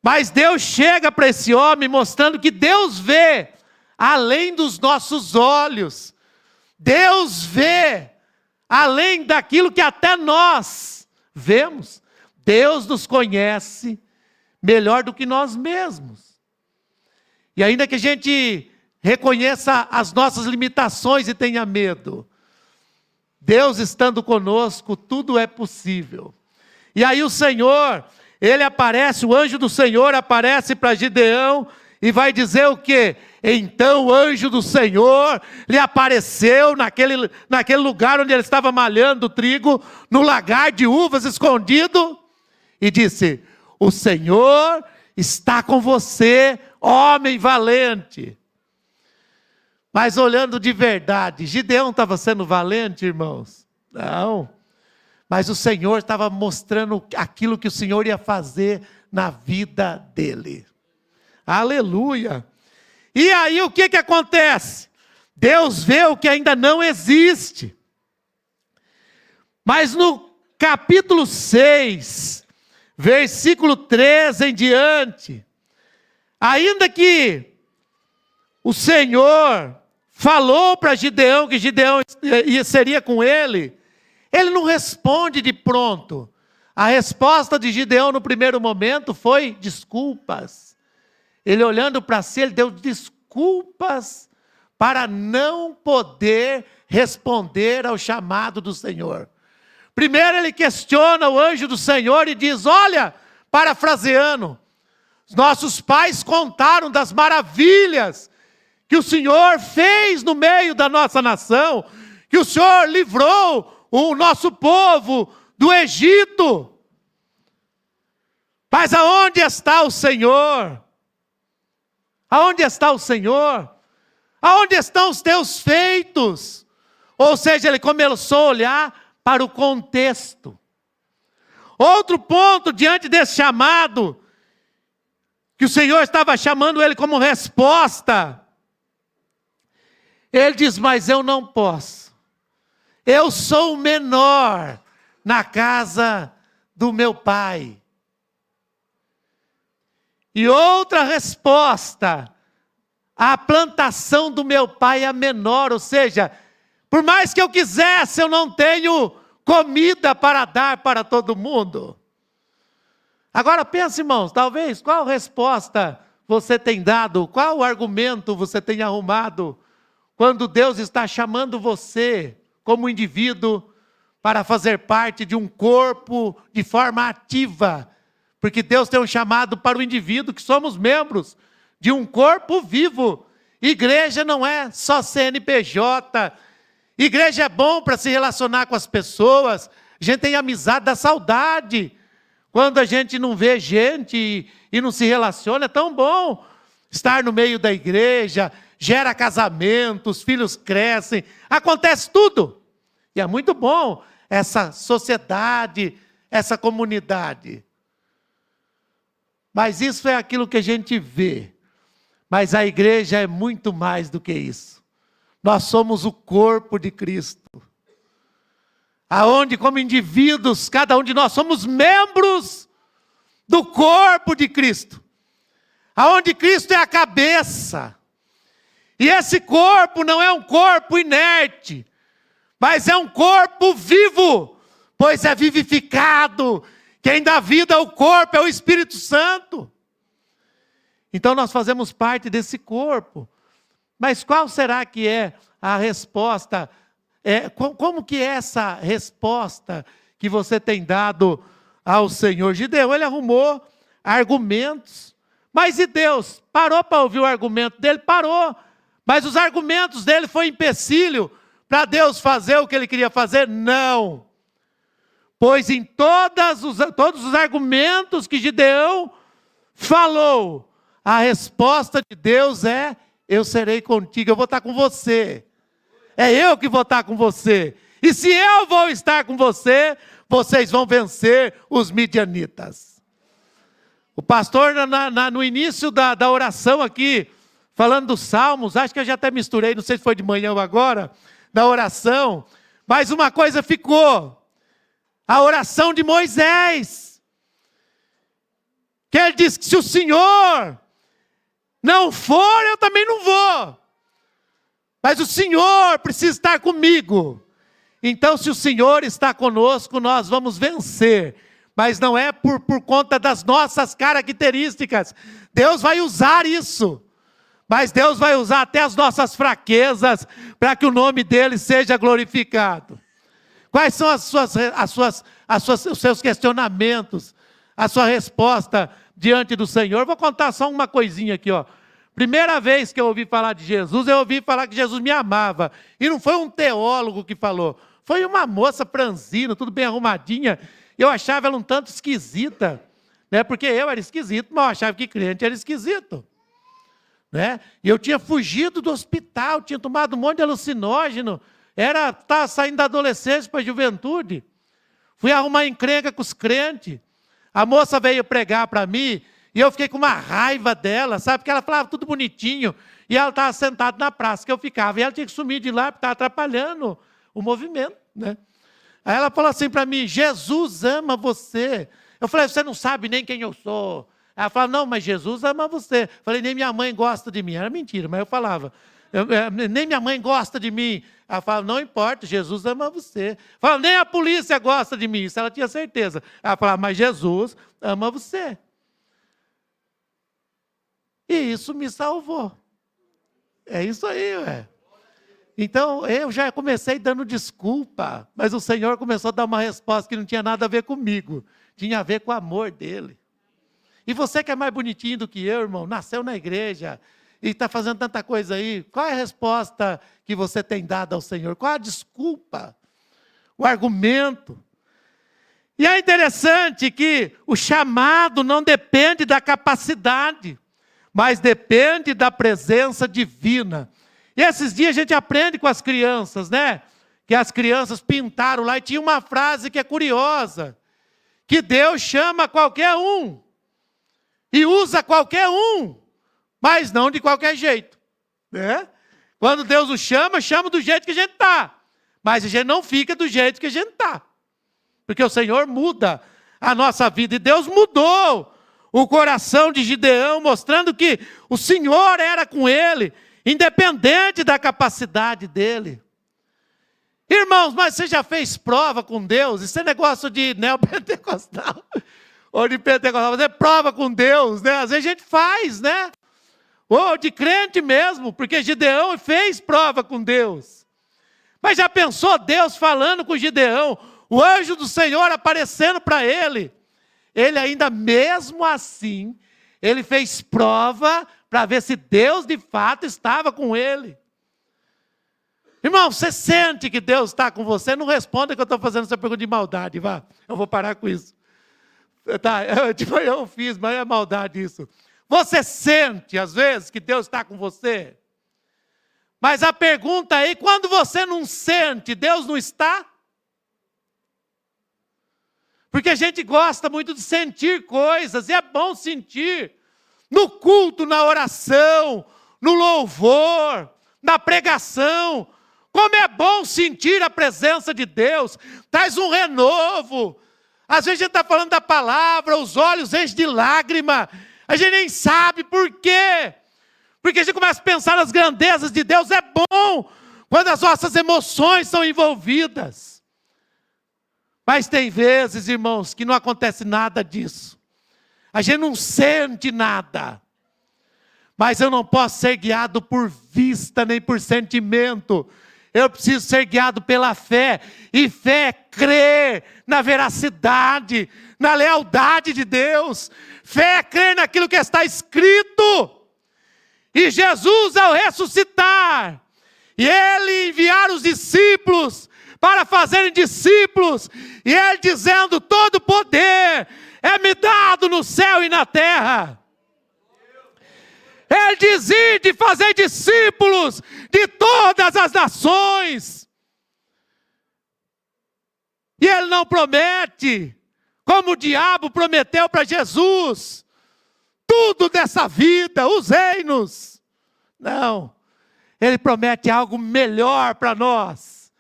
Mas Deus chega para esse homem mostrando que Deus vê além dos nossos olhos. Deus vê além daquilo que até nós vemos. Deus nos conhece melhor do que nós mesmos. E ainda que a gente reconheça as nossas limitações e tenha medo, Deus estando conosco, tudo é possível. E aí o Senhor, ele aparece, o anjo do Senhor aparece para Gideão e vai dizer o quê? Então o anjo do Senhor lhe apareceu naquele lugar onde ele estava malhando o trigo, no lagar de uvas escondido, e disse: o Senhor está com você, homem valente. Mas olhando de verdade, Gideão estava sendo valente, irmãos? Não. Mas o Senhor estava mostrando aquilo que o Senhor ia fazer na vida dele. Aleluia. E aí o que acontece? Deus vê o que ainda não existe. Mas no capítulo 6, versículo 13 em diante, ainda que o Senhor falou para Gideão que Gideão seria com ele, ele não responde de pronto. A resposta de Gideão no primeiro momento foi desculpas. Ele olhando para si, ele deu desculpas para não poder responder ao chamado do Senhor. Primeiro ele questiona o anjo do Senhor e diz: olha, parafraseando, os nossos pais contaram das maravilhas que o Senhor fez no meio da nossa nação, que o Senhor livrou o nosso povo do Egito. Mas aonde está o Senhor? Aonde está o Senhor? Aonde estão os teus feitos? Ou seja, ele começou a olhar para o contexto. Outro ponto diante desse chamado, que o Senhor estava chamando ele como resposta, ele diz: mas eu não posso. Eu sou o menor na casa do meu pai. E outra resposta: a plantação do meu pai é menor, ou seja, por mais que eu quisesse, eu não tenho comida para dar para todo mundo. Agora pense, irmãos, talvez, qual resposta você tem dado, qual argumento você tem arrumado, quando Deus está chamando você, como indivíduo, para fazer parte de um corpo de forma ativa. Porque Deus tem um chamado para o indivíduo, que somos membros de um corpo vivo. Igreja não é só CNPJ. Igreja é bom para se relacionar com as pessoas. A gente tem amizade da saudade. Quando a gente não vê gente e não se relaciona, é tão bom estar no meio da igreja. Gera casamento, os filhos crescem, acontece tudo. E é muito bom essa sociedade, essa comunidade. Mas isso é aquilo que a gente vê. Mas a igreja é muito mais do que isso. Nós somos o corpo de Cristo. Aonde, como indivíduos, cada um de nós somos membros do corpo de Cristo. Aonde Cristo é a cabeça. E esse corpo não é um corpo inerte, mas é um corpo vivo, pois é vivificado. Quem dá vida ao corpo é o Espírito Santo. Então nós fazemos parte desse corpo. Mas qual será que é a resposta? Como que é essa resposta que você tem dado ao Senhor? Gideão, ele arrumou argumentos. Mas e Deus? Parou para ouvir o argumento dele? Parou. Mas os argumentos dele foi empecilho para Deus fazer o que ele queria fazer? Não. Pois em todos os argumentos que Gideão falou, a resposta de Deus é: eu serei contigo, eu vou estar com você. É eu que vou estar com você. E se eu vou estar com você, vocês vão vencer os midianitas. O pastor, no início da oração aqui, falando dos Salmos, acho que eu já até misturei, não sei se foi de manhã ou agora, da oração, mas uma coisa ficou, a oração de Moisés, que ele disse que se o Senhor não for, eu também não vou, mas o Senhor precisa estar comigo. Então, se o Senhor está conosco, nós vamos vencer. Mas não é por conta das nossas características. Deus vai usar isso. Mas Deus vai usar até as nossas fraquezas para que o nome dele seja glorificado. Quais são os seus questionamentos? A sua resposta diante do Senhor? Vou contar só uma coisinha aqui, ó. Primeira vez que eu ouvi falar de Jesus, eu ouvi falar que Jesus me amava. E não foi um teólogo que falou. Foi uma moça franzina, tudo bem arrumadinha. Eu achava ela um tanto esquisita, né? Porque eu era esquisito, mas eu achava que crente era esquisito, né? E eu tinha fugido do hospital, tinha tomado um monte de alucinógeno, estava saindo da adolescência para a juventude. Fui arrumar encrenca com os crentes. A moça veio pregar para mim e eu fiquei com uma raiva dela, sabe? Porque ela falava tudo bonitinho e ela estava sentada na praça que eu ficava. E ela tinha que sumir de lá porque estava atrapalhando o movimento, né? Aí ela falou assim para mim: Jesus ama você. Eu falei: você não sabe nem quem eu sou. Ela falou: não, mas Jesus ama você. Eu falei: nem minha mãe gosta de mim. Era mentira, mas eu falava: nem minha mãe gosta de mim. Ela falava: não importa, Jesus ama você. Eu falava: nem a polícia gosta de mim. Isso ela tinha certeza. Ela falava: mas Jesus ama você. E isso me salvou. É isso aí, ué. Então, eu já comecei dando desculpa, mas o Senhor começou a dar uma resposta que não tinha nada a ver comigo, tinha a ver com o amor dele. E você que é mais bonitinho do que eu, irmão, nasceu na igreja e está fazendo tanta coisa aí, qual é a resposta que você tem dado ao Senhor? Qual a desculpa? O argumento? E é interessante que o chamado não depende da capacidade, mas depende da presença divina. E esses dias a gente aprende com as crianças, né? Que as crianças pintaram lá e tinha uma frase que é curiosa. Que Deus chama qualquer um. E usa qualquer um. Mas não de qualquer jeito. Né? Quando Deus o chama, chama do jeito que a gente está. Mas a gente não fica do jeito que a gente está. Porque o Senhor muda a nossa vida. E Deus mudou o coração de Gideão, mostrando que o Senhor era com ele, independente da capacidade dele. Irmãos, mas você já fez prova com Deus? Isso é negócio de neopentecostal ou de pentecostal, fazer prova com Deus, né? Às vezes a gente faz, né? Ou de crente mesmo, porque Gideão fez prova com Deus. Mas já pensou Deus falando com Gideão, o anjo do Senhor aparecendo para ele? Ele ainda mesmo assim, ele fez prova para ver se Deus de fato estava com ele. Irmão, você sente que Deus está com você? Não responda que eu estou fazendo essa pergunta de maldade, vá. Eu vou parar com isso. Tá, eu fiz, mas é maldade isso. Você sente, às vezes, que Deus está com você? Mas a pergunta aí, quando você não sente, Deus não está? Porque a gente gosta muito de sentir coisas, e é bom sentir. No culto, na oração, no louvor, na pregação. Como é bom sentir a presença de Deus. Traz um renovo. Às vezes a gente está falando da palavra, os olhos enchem de lágrima. A gente nem sabe por quê. Porque a gente começa a pensar nas grandezas de Deus. É bom quando as nossas emoções são envolvidas. Mas tem vezes, irmãos, que não acontece nada disso. A gente não sente nada. Mas eu não posso ser guiado por vista nem por sentimento. Eu preciso ser guiado pela fé. E fé é crer na veracidade, na lealdade de Deus. Fé é crer naquilo que está escrito. E Jesus, ao ressuscitar, e Ele enviar os discípulos para fazerem discípulos, e Ele dizendo: todo poder é me dado no céu e na terra. Ele dizia de fazer discípulos de todas as nações. E Ele não promete, como o diabo prometeu para Jesus, tudo dessa vida, os reinos. Não. Ele promete algo melhor para nós.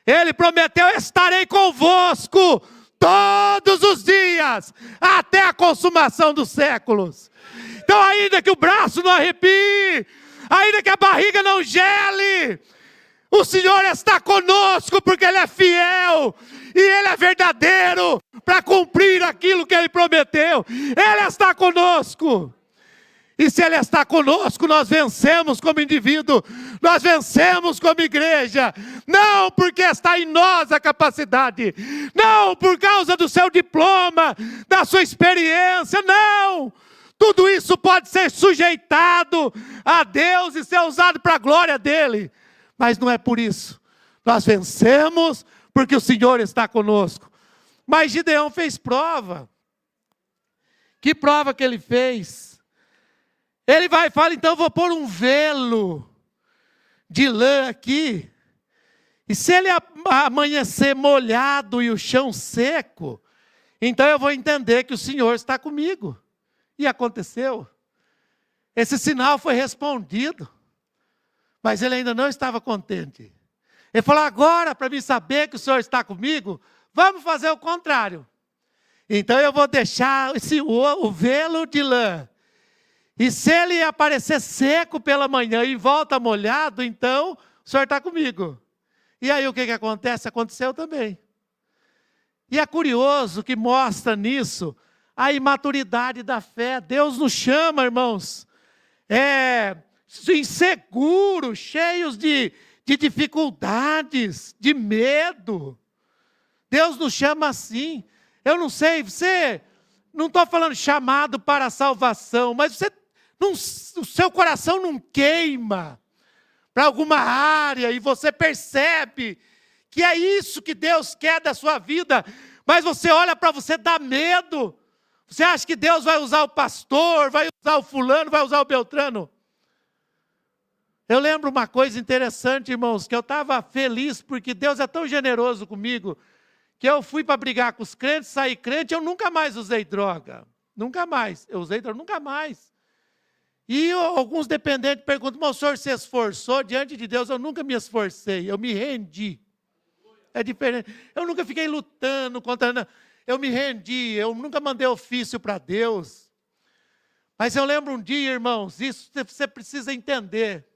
Ele prometeu: estarei convosco todos os dias, até a consumação dos séculos. Então, ainda que o braço não arrepie, ainda que a barriga não gele, o Senhor está conosco, porque Ele é fiel e Ele é verdadeiro para cumprir aquilo que Ele prometeu. Ele está conosco. E se Ele está conosco, nós vencemos como indivíduo, nós vencemos como igreja. Não porque está em nós a capacidade, não por causa do seu diploma, da sua experiência, não. Tudo isso pode ser sujeitado a Deus e ser usado para a glória dEle. Mas não é por isso. Nós vencemos porque o Senhor está conosco. Mas Gideão fez prova. Que prova que ele fez? Ele vai e fala: então vou pôr um velo de lã aqui. E se ele amanhecer molhado e o chão seco, então eu vou entender que o Senhor está comigo. E aconteceu. Esse sinal foi respondido. Mas ele ainda não estava contente. Ele falou: agora, para mim saber que o Senhor está comigo, vamos fazer o contrário. Então eu vou deixar o velo de lã. E se ele aparecer seco pela manhã e volta molhado, então o Senhor está comigo. E aí o que acontece? Aconteceu também. E é curioso que mostra nisso a imaturidade da fé. Deus nos chama, irmãos, inseguros, cheios de dificuldades, de medo. Deus nos chama assim. Eu não sei, não estou falando chamado para a salvação, mas o seu coração não queima para alguma área e você percebe que é isso que Deus quer da sua vida, mas você olha para você, dá medo. Você acha que Deus vai usar o pastor, vai usar o fulano, vai usar o beltrano? Eu lembro uma coisa interessante, irmãos, que eu estava feliz porque Deus é tão generoso comigo, que eu fui para brigar com os crentes, saí crente, eu nunca mais usei droga. Nunca mais. Eu usei droga, nunca mais. E alguns dependentes perguntam: mas o senhor se esforçou? Diante de Deus eu nunca me esforcei, eu me rendi. É diferente. Eu nunca fiquei lutando contra... Eu me rendi, eu nunca mandei ofício para Deus. Mas eu lembro um dia, irmãos, isso você precisa entender.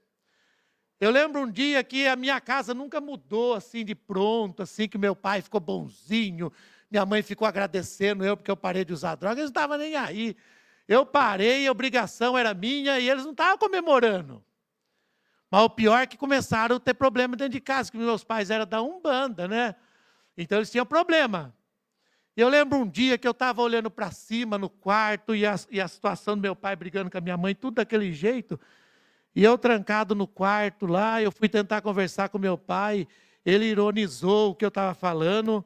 Eu lembro um dia que a minha casa nunca mudou assim de pronto, assim que meu pai ficou bonzinho, minha mãe ficou agradecendo eu porque eu parei de usar droga, eles não estavam nem aí. Eu parei, a obrigação era minha e eles não estavam comemorando. Mas o pior é que começaram a ter problema dentro de casa, que meus pais eram da Umbanda, né? Então eles tinham problema. Eu lembro um dia que eu estava olhando para cima no quarto e a situação do meu pai brigando com a minha mãe, tudo daquele jeito. E eu trancado no quarto lá, eu fui tentar conversar com meu pai, ele ironizou o que eu estava falando.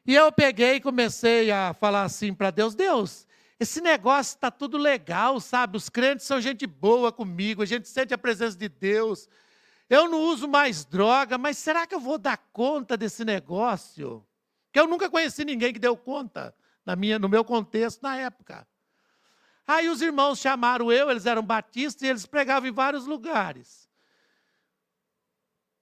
E eu peguei e comecei a falar assim para Deus: Deus, esse negócio está tudo legal, sabe? Os crentes são gente boa comigo, a gente sente a presença de Deus. Eu não uso mais droga, mas será que eu vou dar conta desse negócio? Porque eu nunca conheci ninguém que deu conta no meu contexto na época. Aí os irmãos chamaram eles eram batistas e eles pregavam em vários lugares.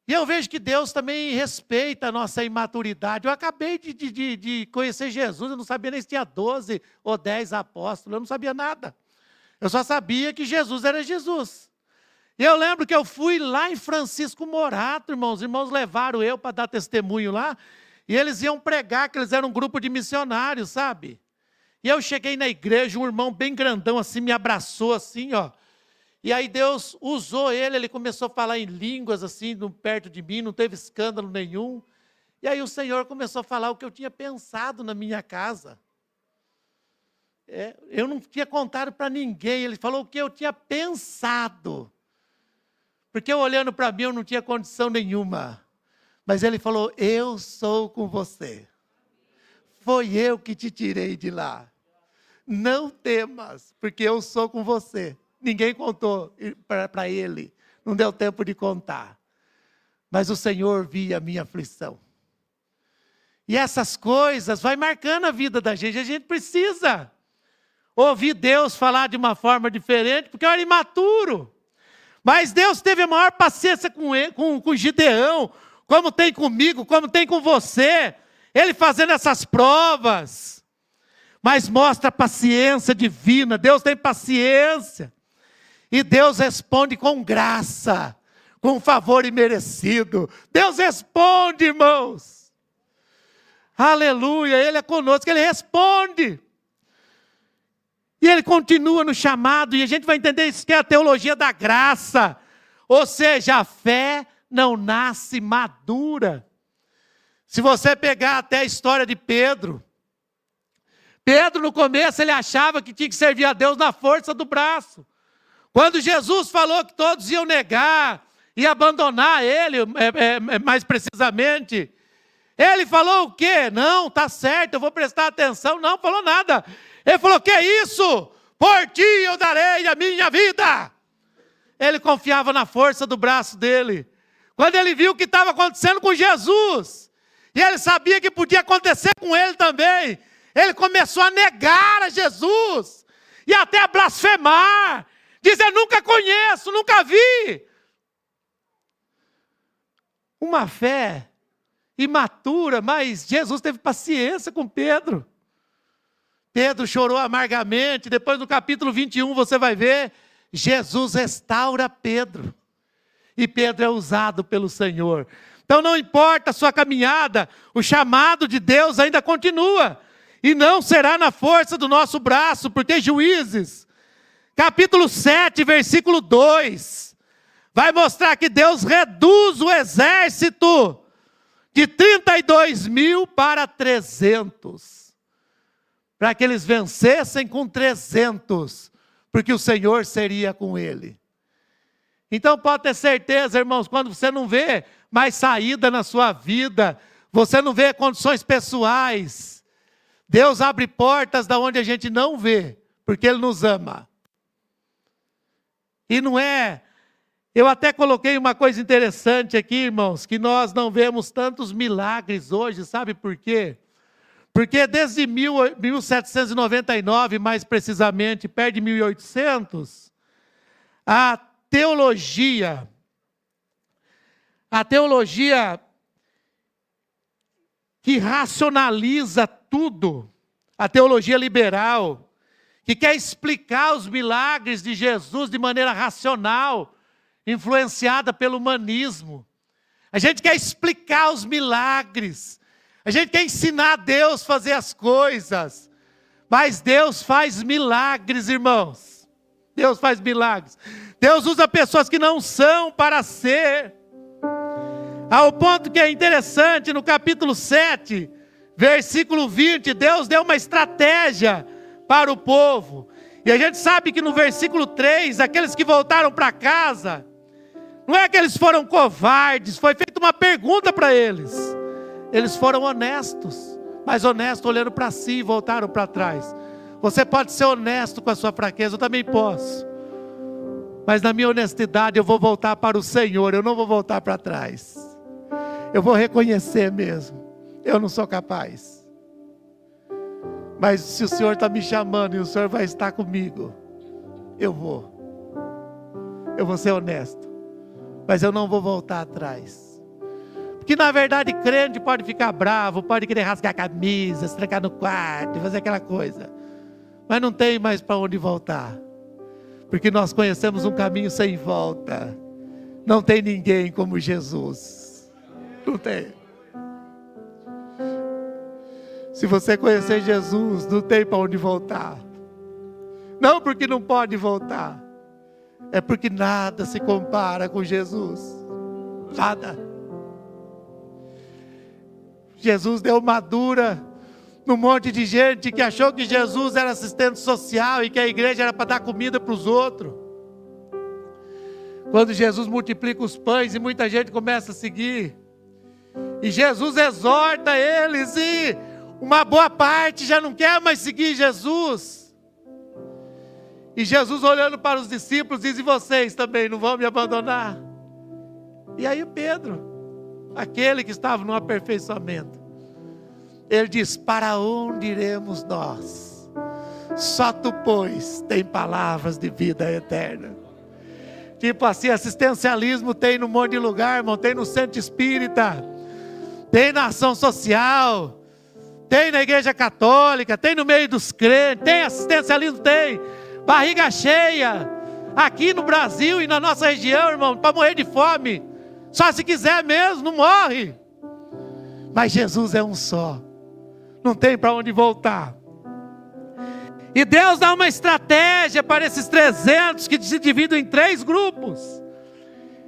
E eu vejo que Deus também respeita a nossa imaturidade. Eu acabei de conhecer Jesus, eu não sabia nem se tinha 12 ou 10 apóstolos, eu não sabia nada. Eu só sabia que Jesus era Jesus. E eu lembro que eu fui lá em Francisco Morato, irmãos. Os irmãos levaram eu para dar testemunho lá. E eles iam pregar, que eles eram um grupo de missionários, sabe? E eu cheguei na igreja, um irmão bem grandão assim, me abraçou assim, ó. E aí Deus usou ele começou a falar em línguas assim, perto de mim, não teve escândalo nenhum. E aí o Senhor começou a falar o que eu tinha pensado na minha casa. Eu não tinha contado para ninguém, ele falou o que eu tinha pensado. Porque eu olhando para mim, eu não tinha condição nenhuma. Mas ele falou: eu sou com você. Foi eu que te tirei de lá. Não temas, porque eu sou com você. Ninguém contou para ele. Não deu tempo de contar. Mas o Senhor via a minha aflição. E essas coisas vai marcando a vida da gente. A gente precisa ouvir Deus falar de uma forma diferente, porque eu era imaturo. Mas Deus teve a maior paciência com Gideão, como tem comigo, como tem com você. Ele fazendo essas provas. Mas mostra a paciência divina. Deus tem paciência. E Deus responde com graça, com favor imerecido. Deus responde, irmãos. Aleluia, Ele é conosco, Ele responde. E Ele continua no chamado, e a gente vai entender isso que é a teologia da graça. Ou seja, a fé não nasce madura. Se você pegar até a história de Pedro, Pedro no começo ele achava que tinha que servir a Deus na força do braço. Quando Jesus falou que todos iam negar e abandonar ele, mais precisamente, ele falou o quê? Não, tá certo, eu vou prestar atenção. Não falou nada. Ele falou, que é isso? Por ti eu darei a minha vida. Ele confiava na força do braço dele. Quando ele viu o que estava acontecendo com Jesus, e ele sabia que podia acontecer com ele também, ele começou a negar a Jesus, e até a blasfemar, dizer, nunca conheço, nunca vi. Uma fé imatura, mas Jesus teve paciência com Pedro. Pedro chorou amargamente, depois no capítulo 21 você vai ver, Jesus restaura Pedro. E Pedro é usado pelo Senhor. Então não importa a sua caminhada, o chamado de Deus ainda continua. E não será na força do nosso braço, porque Juízes, capítulo 7, versículo 2, vai mostrar que Deus reduz o exército de 32 mil para 300. Para que eles vencessem com 300, porque o Senhor seria com ele. Então pode ter certeza, irmãos, quando você não vê mais saída na sua vida, você não vê condições pessoais, Deus abre portas da onde a gente não vê, porque Ele nos ama. E não é... Eu até coloquei uma coisa interessante aqui, irmãos, que nós não vemos tantos milagres hoje, sabe por quê? Porque desde 1799, mais precisamente, perto de 1800, a teologia que racionaliza tudo, a teologia liberal, que quer explicar os milagres de Jesus de maneira racional, influenciada pelo humanismo. A gente quer explicar os milagres, a gente quer ensinar a Deus a fazer as coisas, mas Deus faz milagres, irmãos. Deus faz milagres. Deus usa pessoas que não são para ser. Ao ponto que é interessante, no capítulo 7, versículo 20, Deus deu uma estratégia para o povo. E a gente sabe que no versículo 3, aqueles que voltaram para casa, não é que eles foram covardes, foi feita uma pergunta para eles. Eles foram honestos, mas honestos olhando para si e voltaram para trás. Você pode ser honesto com a sua fraqueza, eu também posso. Mas na minha honestidade eu vou voltar para o Senhor, eu não vou voltar para trás. Eu vou reconhecer mesmo, eu não sou capaz. Mas se o Senhor está me chamando e o Senhor vai estar comigo, eu vou ser honesto. Mas eu não vou voltar atrás. Porque na verdade crente pode ficar bravo, pode querer rasgar a camisa, se trancar no quarto, fazer aquela coisa. Mas não tem mais para onde voltar. Porque nós conhecemos um caminho sem volta. Não tem ninguém como Jesus. Não tem. Se você conhecer Jesus, não tem para onde voltar. Não porque não pode voltar. É porque nada se compara com Jesus. Nada. Jesus deu uma dura num monte de gente que achou que Jesus era assistente social e que a igreja era para dar comida para os outros. Quando Jesus multiplica os pães e muita gente começa a seguir. E Jesus exorta eles e uma boa parte já não quer mais seguir Jesus. E Jesus olhando para os discípulos diz, e vocês também não vão me abandonar? E aí Pedro, aquele que estava no aperfeiçoamento, ele diz, para onde iremos nós? Só tu, pois, tem palavras de vida eterna. Tipo assim, assistencialismo tem num monte de lugar, irmão. Tem no centro espírita, tem na ação social, tem na igreja católica, tem no meio dos crentes, tem assistencialismo, tem. Barriga cheia, aqui no Brasil e na nossa região, irmão, para morrer de fome. Só se quiser mesmo, não morre. Mas Jesus é um só, não tem para onde voltar. E Deus dá uma estratégia para esses 300 que se dividem em 3 grupos.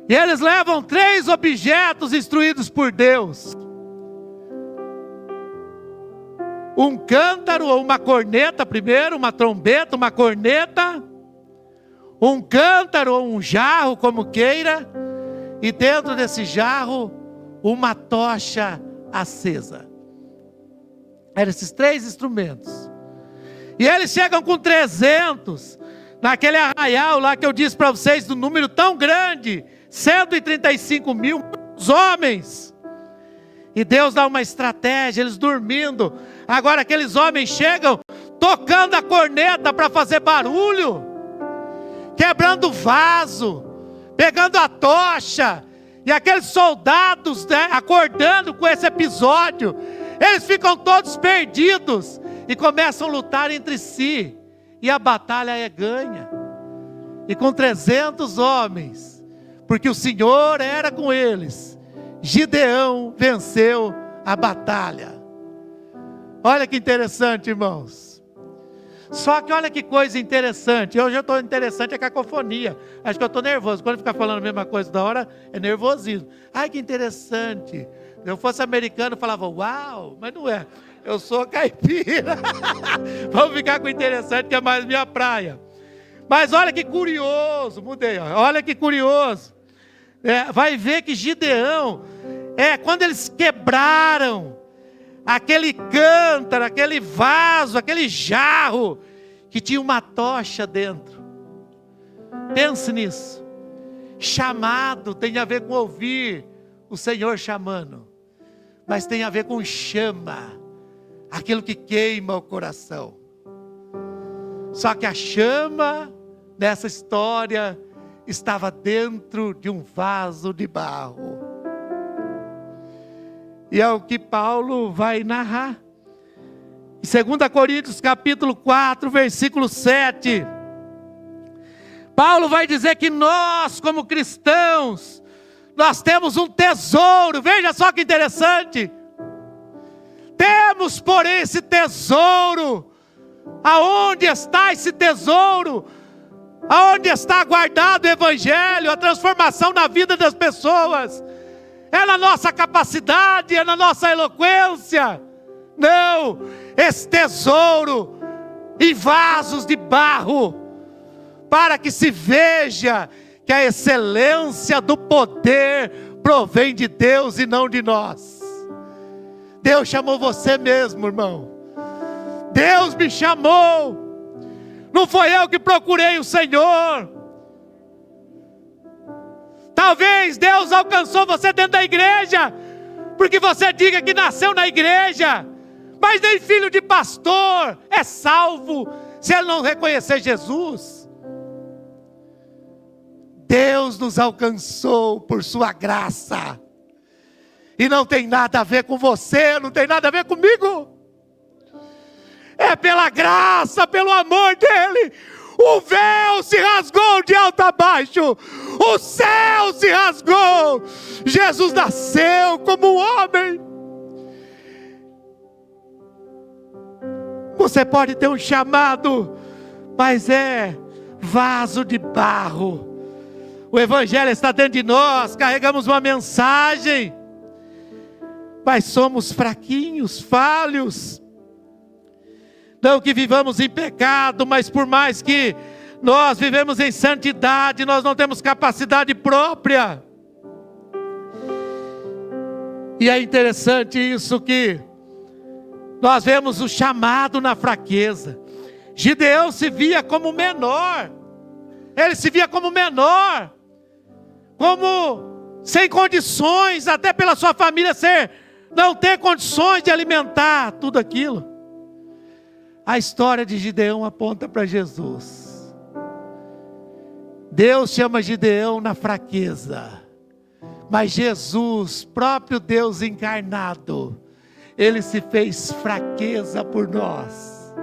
E eles levam 3 objetos instruídos por Deus. Um cântaro ou uma corneta primeiro, uma trombeta, uma corneta. Um cântaro ou um jarro, como queira. E dentro desse jarro, uma tocha acesa. Eram esses 3 instrumentos. E eles chegam com 300, naquele arraial lá que eu disse para vocês, do número tão grande, 135 mil homens. E Deus dá uma estratégia, eles dormindo. Agora aqueles homens chegam, tocando a corneta para fazer barulho, quebrando vaso, pegando a tocha. E aqueles soldados, né, acordando com esse episódio, eles ficam todos perdidos. E começam a lutar entre si. E a batalha é ganha. E com 300 homens, porque o Senhor era com eles, Gideão venceu a batalha. Olha que interessante, irmãos. Só que olha que coisa interessante. Hoje eu estou interessante, é cacofonia. Acho que eu estou nervoso. Quando ficar falando a mesma coisa da hora, é nervosismo. Ai, que interessante. Se eu fosse americano, eu falava, uau, mas não é. Eu sou caipira. Vamos ficar com interessante, que é mais minha praia. Mas olha que curioso, mudei. Olha que curioso. Vai ver que Gideão, quando eles quebraram aquele cântaro, aquele vaso, aquele jarro, que tinha uma tocha dentro. Pense nisso. Chamado tem a ver com ouvir o Senhor chamando. Mas tem a ver com chama. Aquilo que queima o coração. Só que a chama nessa história estava dentro de um vaso de barro. E é o que Paulo vai narrar. Em 2 Coríntios capítulo 4, versículo 7. Paulo vai dizer que nós, como cristãos, nós temos um tesouro. Veja só que interessante. Temos, porém, esse tesouro. Aonde está esse tesouro? Aonde está guardado o Evangelho, a transformação na vida das pessoas? É na nossa capacidade, é na nossa eloquência? Não, esse tesouro em vasos de barro, para que se veja que a excelência do poder provém de Deus e não de nós. Deus chamou você mesmo, irmão. Deus me chamou. Não foi eu que procurei o Senhor. Talvez Deus alcançou você dentro da igreja, porque você diga que nasceu na igreja, mas nem filho de pastor é salvo se ele não reconhecer Jesus. Deus nos alcançou por sua graça. E não tem nada a ver com você, não tem nada a ver comigo. É pela graça, pelo amor dele. O véu se rasgou de alto a baixo. O céu se rasgou. Jesus nasceu como um homem. Você pode ter um chamado, mas é vaso de barro. O Evangelho está dentro de nós, carregamos uma mensagem, mas somos fraquinhos, falhos. Não que vivamos em pecado, mas por mais que nós vivemos em santidade, nós não temos capacidade própria. E é interessante isso, que nós vemos o chamado na fraqueza. Gideão se via como menor. Ele se via como menor, como sem condições, até pela sua família não ter condições de alimentar tudo aquilo. A história de Gideão aponta para Jesus. Deus chama Gideão na fraqueza, mas Jesus, próprio Deus encarnado, Ele se fez fraqueza por nós.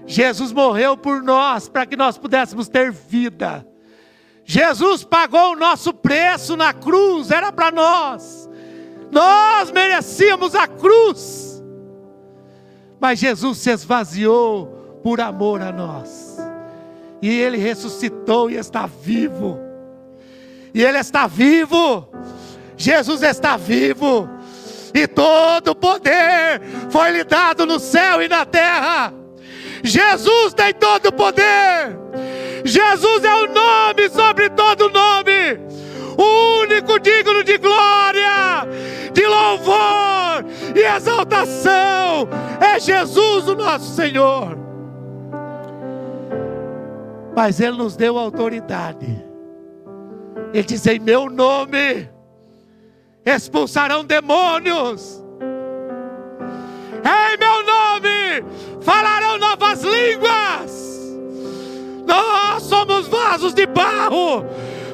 Jesus morreu por nós, para que nós pudéssemos ter vida. Jesus pagou o nosso preço na cruz, era para nós. Nós merecíamos a cruz, mas Jesus se esvaziou por amor a nós. E Ele ressuscitou e está vivo. E Ele está vivo. Jesus está vivo. E todo o poder foi lhe dado no céu e na terra. Jesus tem todo o poder. Jesus é o nome sobre todo nome, o único digno de glória, de louvor e exaltação. É Jesus o nosso Senhor. Mas Ele nos deu autoridade. Ele diz: em meu nome expulsarão demônios, em meu nome falarão novas línguas. Nós somos vasos de barro,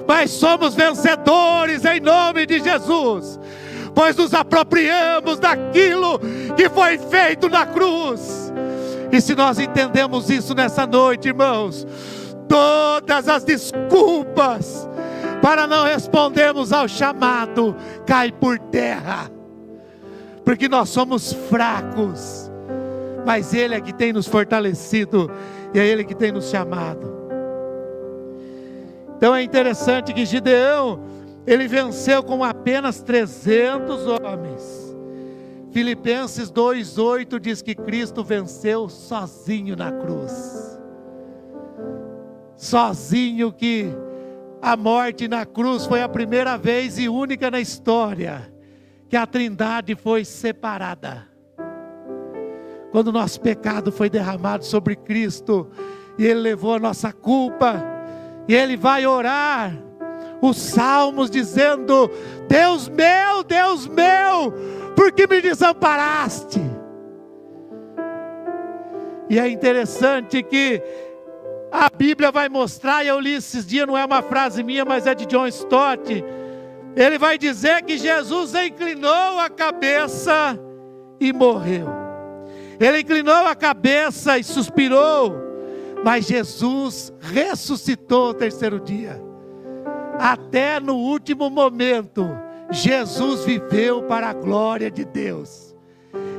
mas somos vencedores em nome de Jesus, pois nos apropriamos daquilo que foi feito na cruz. E se nós entendemos isso nessa noite, irmãos, todas as desculpas para não respondermos ao chamado cai por terra, porque nós somos fracos, mas Ele é que tem nos fortalecido, e é Ele que tem nos chamado. Então é interessante que Gideão, ele venceu com apenas 300 homens. Filipenses 2:8 diz que Cristo venceu sozinho na cruz. Sozinho, que a morte na cruz foi a primeira vez e única na história que a Trindade foi separada. Quando o nosso pecado foi derramado sobre Cristo, e Ele levou a nossa culpa, e Ele vai orar os salmos dizendo: Deus meu, por que me desamparaste? E é interessante que a Bíblia vai mostrar, e eu li esses dias, não é uma frase minha, mas é de John Stott. Ele vai dizer que Jesus inclinou a cabeça e morreu. Ele inclinou a cabeça e suspirou, mas Jesus ressuscitou ao terceiro dia. Até no último momento, Jesus viveu para a glória de Deus.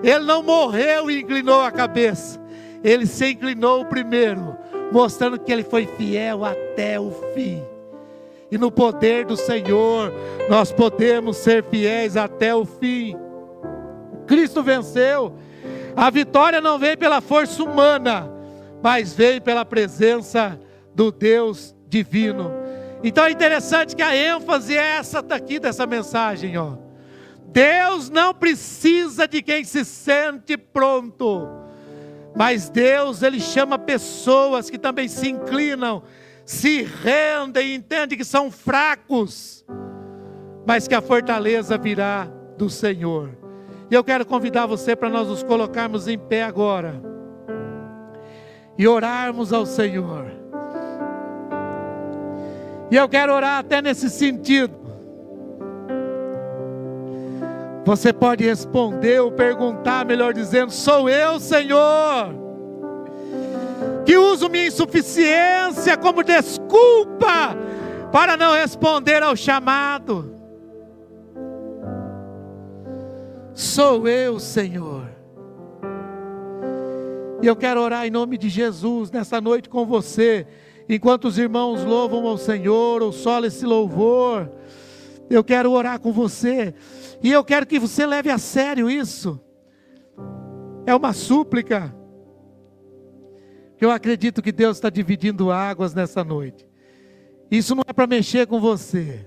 Ele não morreu e inclinou a cabeça, Ele se inclinou primeiro, mostrando que Ele foi fiel até o fim. E no poder do Senhor, nós podemos ser fiéis até o fim. Cristo venceu. A vitória não veio pela força humana, mas veio pela presença do Deus divino. Então é interessante que a ênfase é essa daqui dessa mensagem, ó. Deus não precisa de quem se sente pronto, mas Deus, Ele chama pessoas que também se inclinam, se rendem, entendem que são fracos, mas que a fortaleza virá do Senhor. E eu quero convidar você para nós nos colocarmos em pé agora e orarmos ao Senhor. E eu quero orar até nesse sentido. Você pode responder ou perguntar, melhor dizendo: sou eu, Senhor, que uso minha insuficiência como desculpa para não responder ao chamado. Sou eu, Senhor. E eu quero orar em nome de Jesus nessa noite com você. Enquanto os irmãos louvam ao Senhor, ou sola esse louvor, eu quero orar com você. E eu quero que você leve a sério isso. É uma súplica. Eu acredito que Deus está dividindo águas nessa noite. Isso não é para mexer com você.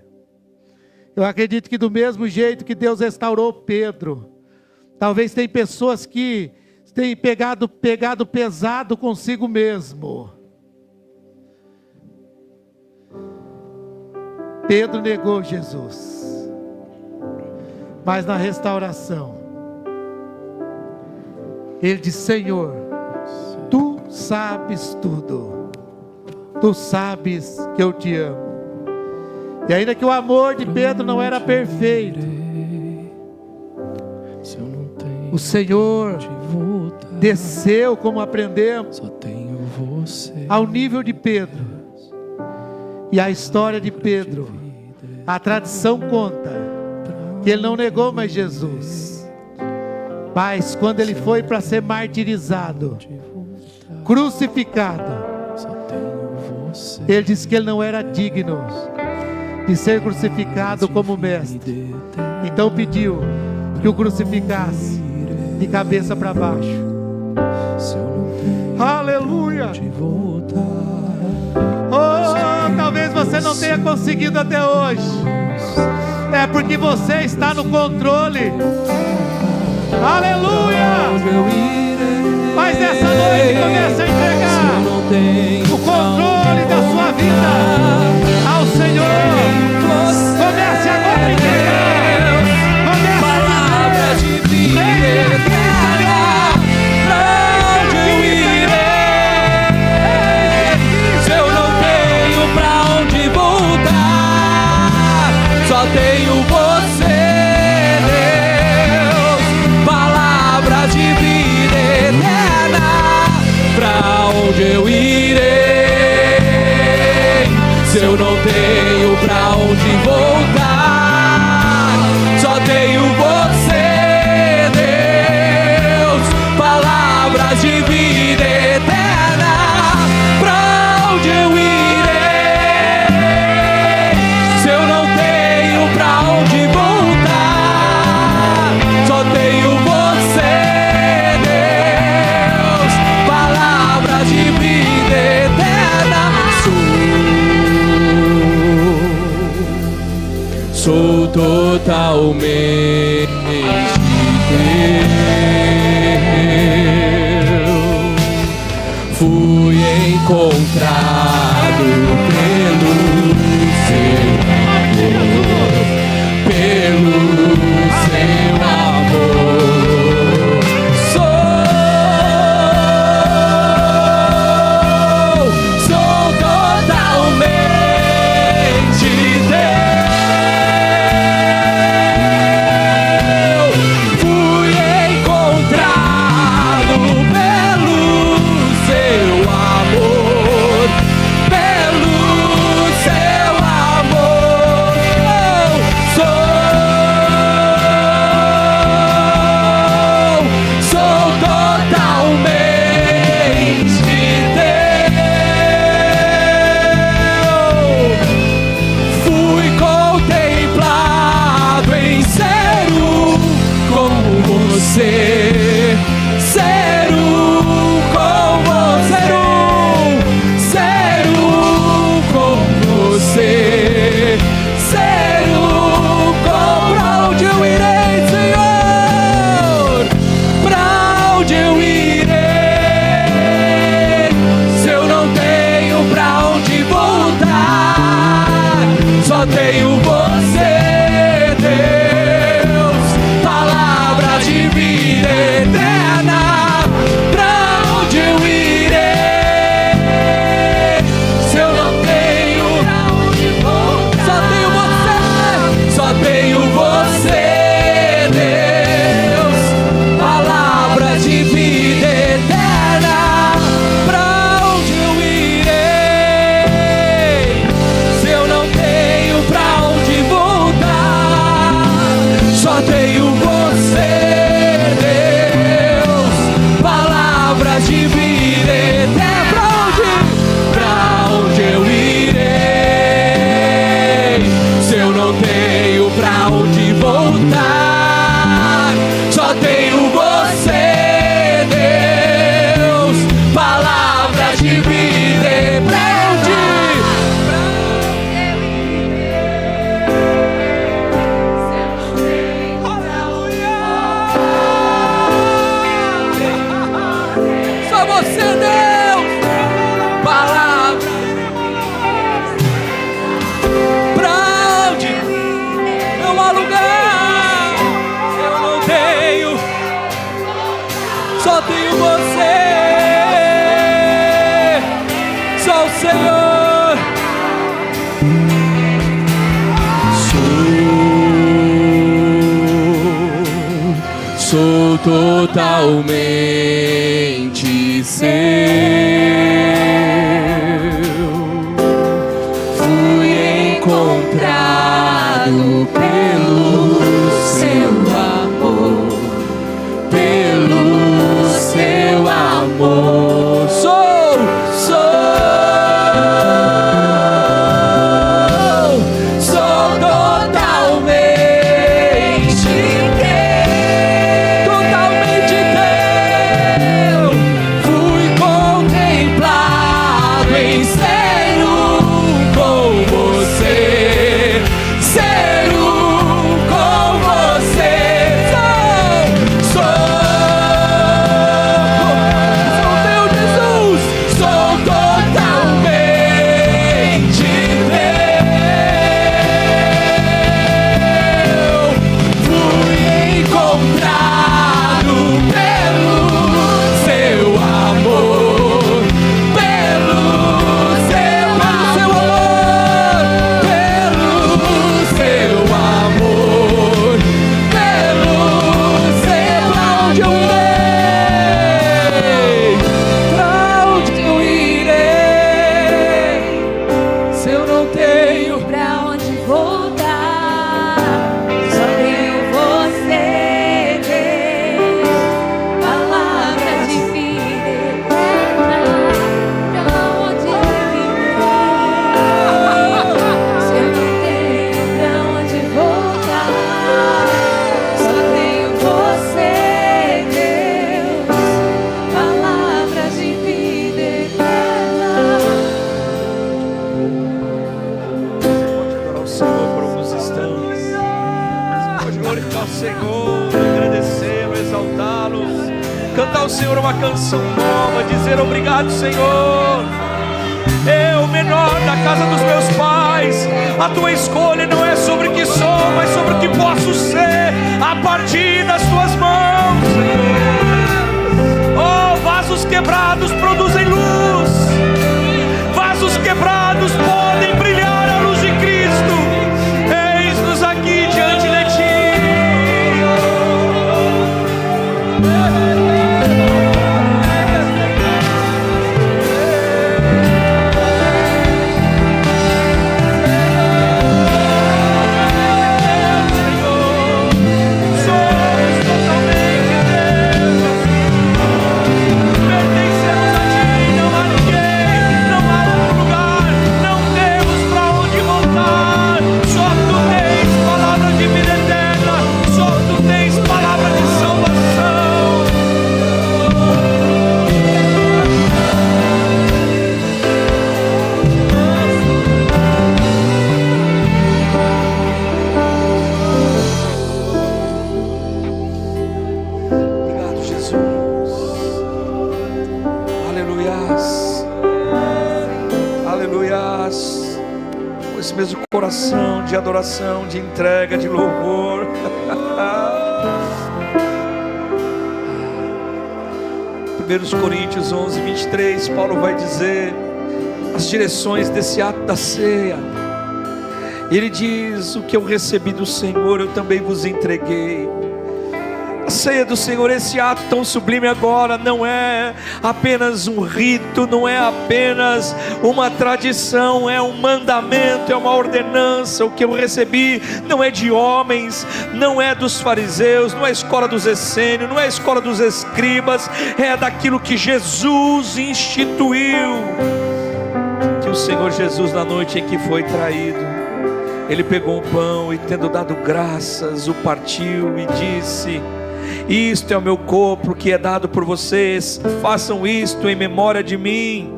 Eu acredito que do mesmo jeito que Deus restaurou Pedro, talvez tem pessoas que têm pegado pesado consigo mesmo. Pedro negou Jesus, mas na restauração, ele disse: Senhor, Tu sabes tudo. Tu sabes que eu te amo. E ainda que o amor de Pedro não era perfeito, o Senhor desceu, como aprendemos, ao nível de Pedro. E a história de Pedro, a tradição conta que ele não negou mais Jesus. Mas quando ele foi para ser martirizado, crucificado, ele disse que ele não era digno de ser crucificado como mestre. Então pediu que o crucificasse de cabeça para baixo. Aleluia! Oh, talvez você não tenha conseguido até hoje. É porque você está no controle. Aleluia! Mas essa noite comece a entregar o controle da sua vida ao Senhor. Comece agora a entregar. Palavras de vida eterna. Pra onde eu irei? Se eu não tenho pra onde voltar, só tenho você, Deus. Palavras de vida eterna. Pra onde eu irei? Se eu não tenho pra onde voltar, só tenho você, Deus. Palavras de vida eterna. Pra onde eu irei? Se eu não tenho pra onde voltar, só tenho você, Deus. Palavras de vida eterna. Sou totalmente teu. Fui encontrado pelo seu amor, pelo seu amor. Sou totalmente tenho você, Deus. Palavras de vida eterna. Pra onde eu irei? Se eu não tenho pra onde voltar, só tenho você, só tenho você, Deus. Palavras de vida eterna. Pra onde eu irei? Se eu não tenho pra onde voltar, só tenho você, Deus. Palavras de vida eterna. Pra onde eu irei? Se eu não tenho pra onde voltar, só tenho você, Deus. Palavras de vida eterna. Só você, Deus. Palavra. Pra onde não há lugar, eu não tenho, só tenho você, só o Senhor. totalmente seu. Fui encontrado pelo seu amor, pelo seu amor. Sou cantar ao Senhor uma canção nova, dizer obrigado, Senhor. Eu, menor da casa dos meus pais, a tua escolha não é sobre o que sou, mas sobre o que posso ser a partir das tuas mãos, Senhor. Oh, vasos quebrados produzem luz, vasos quebrados podem brilhar a luz de Cristo. Eis-nos aqui diante de ti. Coração de adoração, de entrega, de louvor. 1 Coríntios 11:23, Paulo vai dizer as direções desse ato da ceia. Ele diz: o que eu recebi do Senhor eu também vos entreguei. A ceia do Senhor, esse ato tão sublime agora, não é apenas um rito, não é apenas uma tradição, é um mandamento, é uma ordenança. O que eu recebi não é de homens, não é dos fariseus, não é a escola dos essênios, não é a escola dos escribas, é daquilo que Jesus instituiu. Que o Senhor Jesus, na noite em que foi traído, Ele pegou um pão e, tendo dado graças, o partiu e disse: isto é o meu corpo que é dado por vocês, façam isto em memória de mim.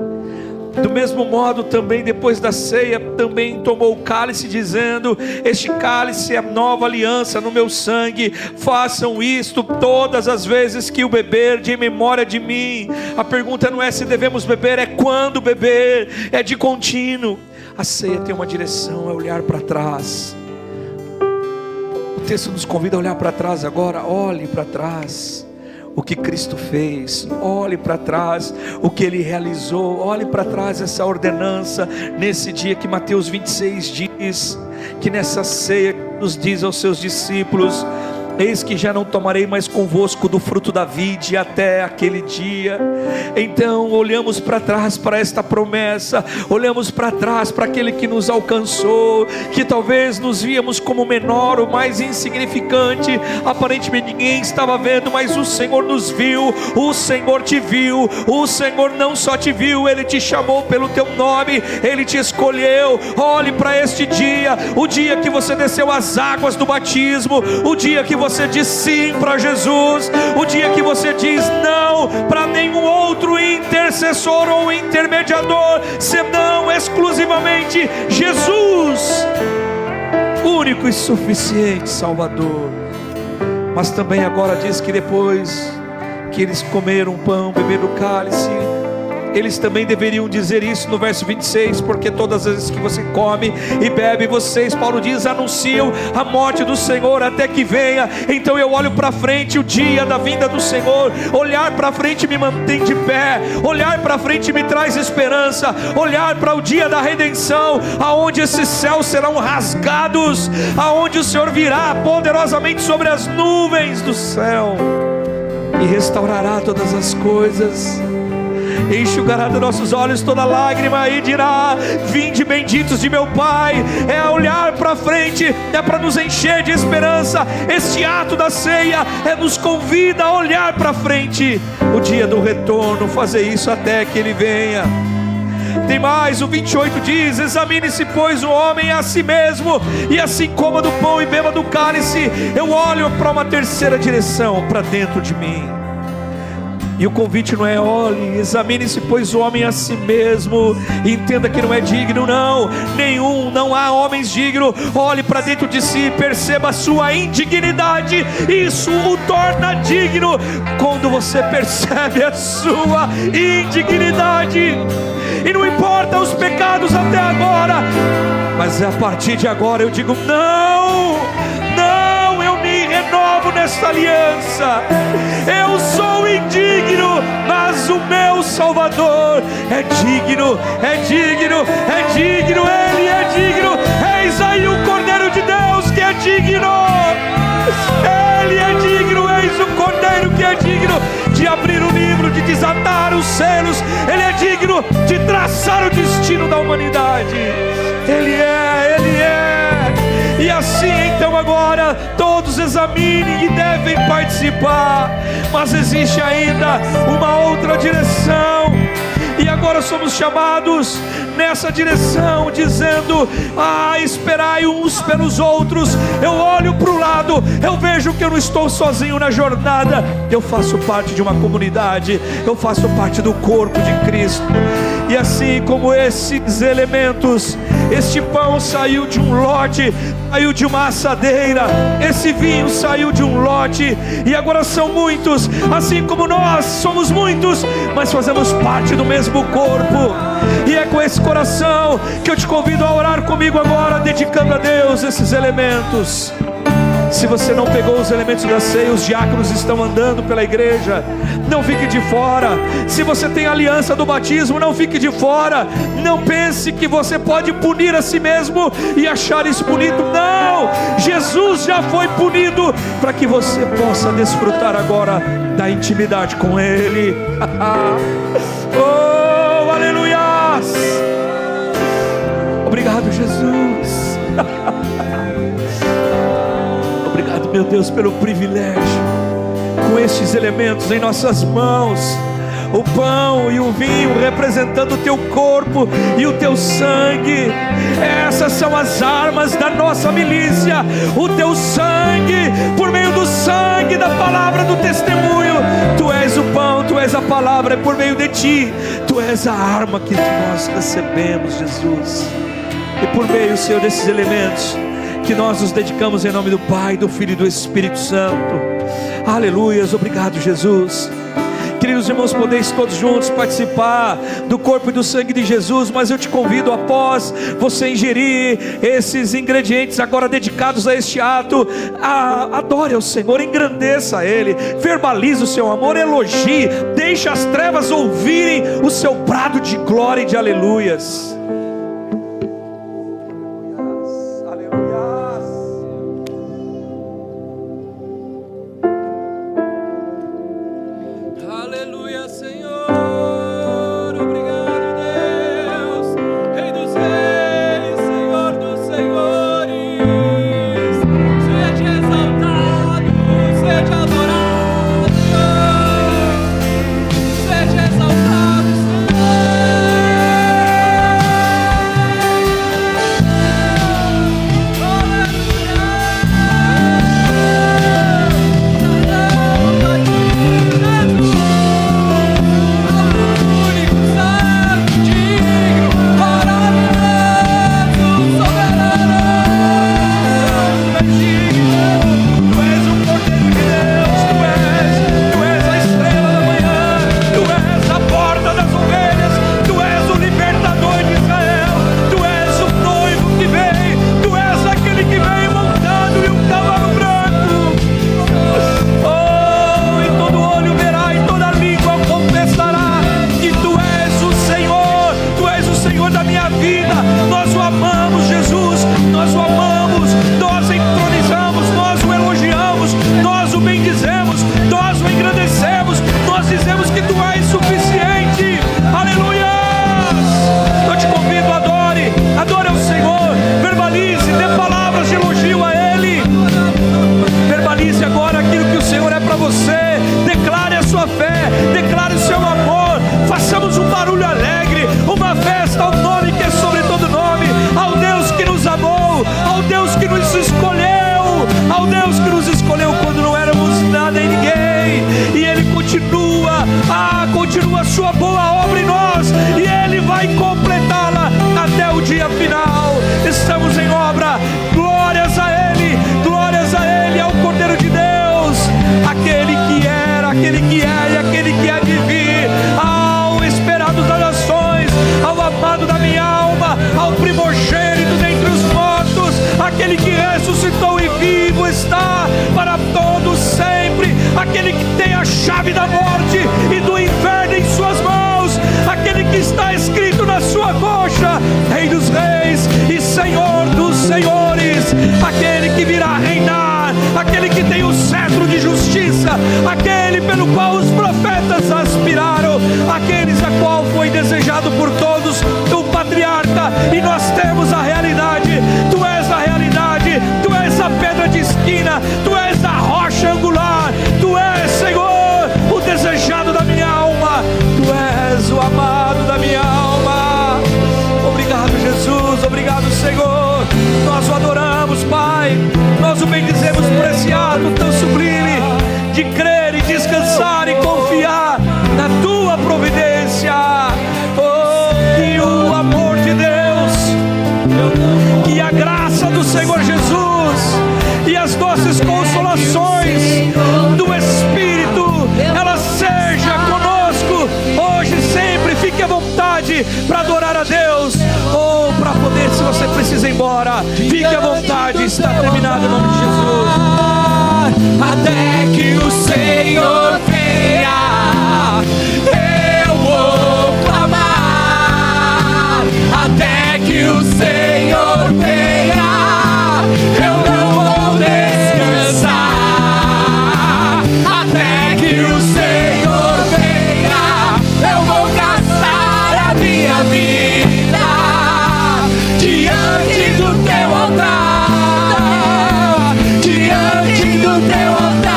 Do mesmo modo também, depois da ceia, também tomou o cálice, dizendo: este cálice é a nova aliança no meu sangue, façam isto todas as vezes que o beber, em memória de mim. A pergunta não é se devemos beber, é quando beber, é de contínuo. A ceia tem uma direção, é olhar para trás. O texto nos convida a olhar para trás agora. Olhe para trás o que Cristo fez, olhe para trás o que Ele realizou, olhe para trás essa ordenança, nesse dia que Mateus 26 diz, que nessa ceia nos diz aos seus discípulos: Eis que já não tomarei mais convosco do fruto da vide até aquele dia. Então olhamos para trás para esta promessa, olhamos para trás para aquele que nos alcançou, que talvez nos víamos como menor ou mais insignificante, aparentemente ninguém estava vendo, mas o Senhor nos viu, o Senhor te viu, o Senhor não só te viu, Ele te chamou pelo teu nome, Ele te escolheu. Olhe para este dia, o dia que você desceu as águas do batismo, o dia que você diz sim para Jesus, o dia que você diz não para nenhum outro intercessor ou intermediador, senão exclusivamente Jesus, único e suficiente Salvador. Mas também agora diz que depois que eles comeram pão, beberam o cálice, eles também deveriam dizer isso no verso 26, porque todas as vezes que você come e bebe, vocês, Paulo diz, anunciam a morte do Senhor até que venha. Então eu olho para frente, o dia da vinda do Senhor, olhar para frente me mantém de pé, olhar para frente me traz esperança, olhar para o dia da redenção, aonde esses céus serão rasgados, aonde o Senhor virá poderosamente sobre as nuvens do céu e restaurará todas as coisas, enxugará dos nossos olhos toda lágrima e dirá: vinde benditos de meu Pai. É olhar para frente, é para nos encher de esperança. Este ato da ceia nos convida a olhar para frente, o dia do retorno, fazer isso até que Ele venha. Tem mais, o 28 diz: examine-se pois o homem a si mesmo, e assim coma do pão e beba do cálice. Eu olho para uma terceira direção, para dentro de mim. E o convite não é: olhe, examine-se pois o homem a si mesmo, entenda que não é digno, não há homens dignos. Olhe para dentro de si, perceba a sua indignidade, isso o torna digno. Quando você percebe a sua indignidade, e não importa os pecados até agora, mas a partir de agora eu digo: não, eu me renovo nesta aliança. Eu sou indigno, mas o meu Salvador é digno, Ele é digno. Eis aí o Cordeiro de Deus que é digno, Ele é digno. Eis o Cordeiro que é digno de abrir o livro, de desatar os selos. Ele é digno de traçar o destino da humanidade. Ele é. E assim então agora todos examinem e devem participar. Mas existe ainda uma outra direção, e agora somos chamados nessa direção, dizendo: esperai uns pelos outros. Eu olho para o lado, eu vejo que eu não estou sozinho na jornada, eu faço parte de uma comunidade, eu faço parte do corpo de Cristo. E assim como esses elementos, este pão saiu de um lote, saiu de uma assadeira, esse vinho saiu de um lote, e agora são muitos, assim como nós somos muitos, mas fazemos parte do mesmo corpo. E é com esse coração que eu te convido a orar comigo agora, dedicando a Deus esses elementos. Se você não pegou os elementos da ceia, os diáconos estão andando pela igreja, não fique de fora. Se você tem a aliança do batismo, não fique de fora. Não pense que você pode punir a si mesmo e achar isso bonito. Não, Jesus já foi punido para que você possa desfrutar agora da intimidade com Ele. Oh, aleluias! Obrigado, Jesus. Obrigado, meu Deus, pelo privilégio, com estes elementos em nossas mãos, o pão e o vinho representando o teu corpo e o teu sangue. Essas são as armas da nossa milícia. O teu sangue, por meio do sangue da palavra do testemunho. Tu és o pão, tu és a palavra, é por meio de ti. Tu és a arma que nós recebemos, Jesus. E por meio, Senhor, desses elementos, que nós nos dedicamos em nome do Pai, do Filho e do Espírito Santo. Aleluias, obrigado, Jesus. Queridos irmãos, podeis todos juntos participar do corpo e do sangue de Jesus. Mas eu te convido, após você ingerir esses ingredientes agora dedicados a este ato, adore ao Senhor, engrandeça a Ele, verbalize o seu amor, elogie, deixe as trevas ouvirem o seu brado de glória e de aleluias. Senhor. Obrigado, Deus, Rei dos Reis, Senhor dos Senhores. Seja exaltado, seja adorado, seja exaltado, continua a sua boa obra em nós e Ele vai completá-la até o dia final. Estamos em obra, glórias a Ele, ao Cordeiro de Deus, aquele que era, aquele que é e aquele que há de vir, ao esperado das nações, ao amado da minha alma, ao primogênito dentre os mortos, aquele que ressuscitou e vivo está para todos sempre, aquele que tem a chave da morte e do inferno em suas mãos, aquele que está escrito na sua coxa, Rei dos Reis e Senhor dos Senhores, aquele que virá reinar, aquele que tem o cetro de justiça, aquele pelo qual os profetas aspiraram, aqueles a qual foi desejado por todos o patriarca, e nós temos a realidade. Tu és a realidade, Tu és a pedra de esquina, Tu és a rocha angular, Tu és, Senhor, o desejado da minha alma, Tu és o amado da minha alma. Obrigado, Jesus, obrigado, Senhor. Nós o adoramos, Pai, nós o bendizemos por esse ato tão sublime de crer e descansar e confiar na Tua providência. Oh, que o amor de Deus, que a graça do Senhor Jesus e as doces consolações do Espírito, ela seja conosco hoje e sempre. Fique à vontade para adorar a Deus, ou para poder, se você precisa ir embora, fique à vontade, está terminado em nome de Jesus. Até que o Senhor venha, eu vou clamar. Até que o Senhor venha, eu não vou descansar. Até que o Senhor venha, eu vou gastar a minha vida diante do Teu altar, diante do Teu altar.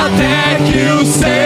Até que o Senhor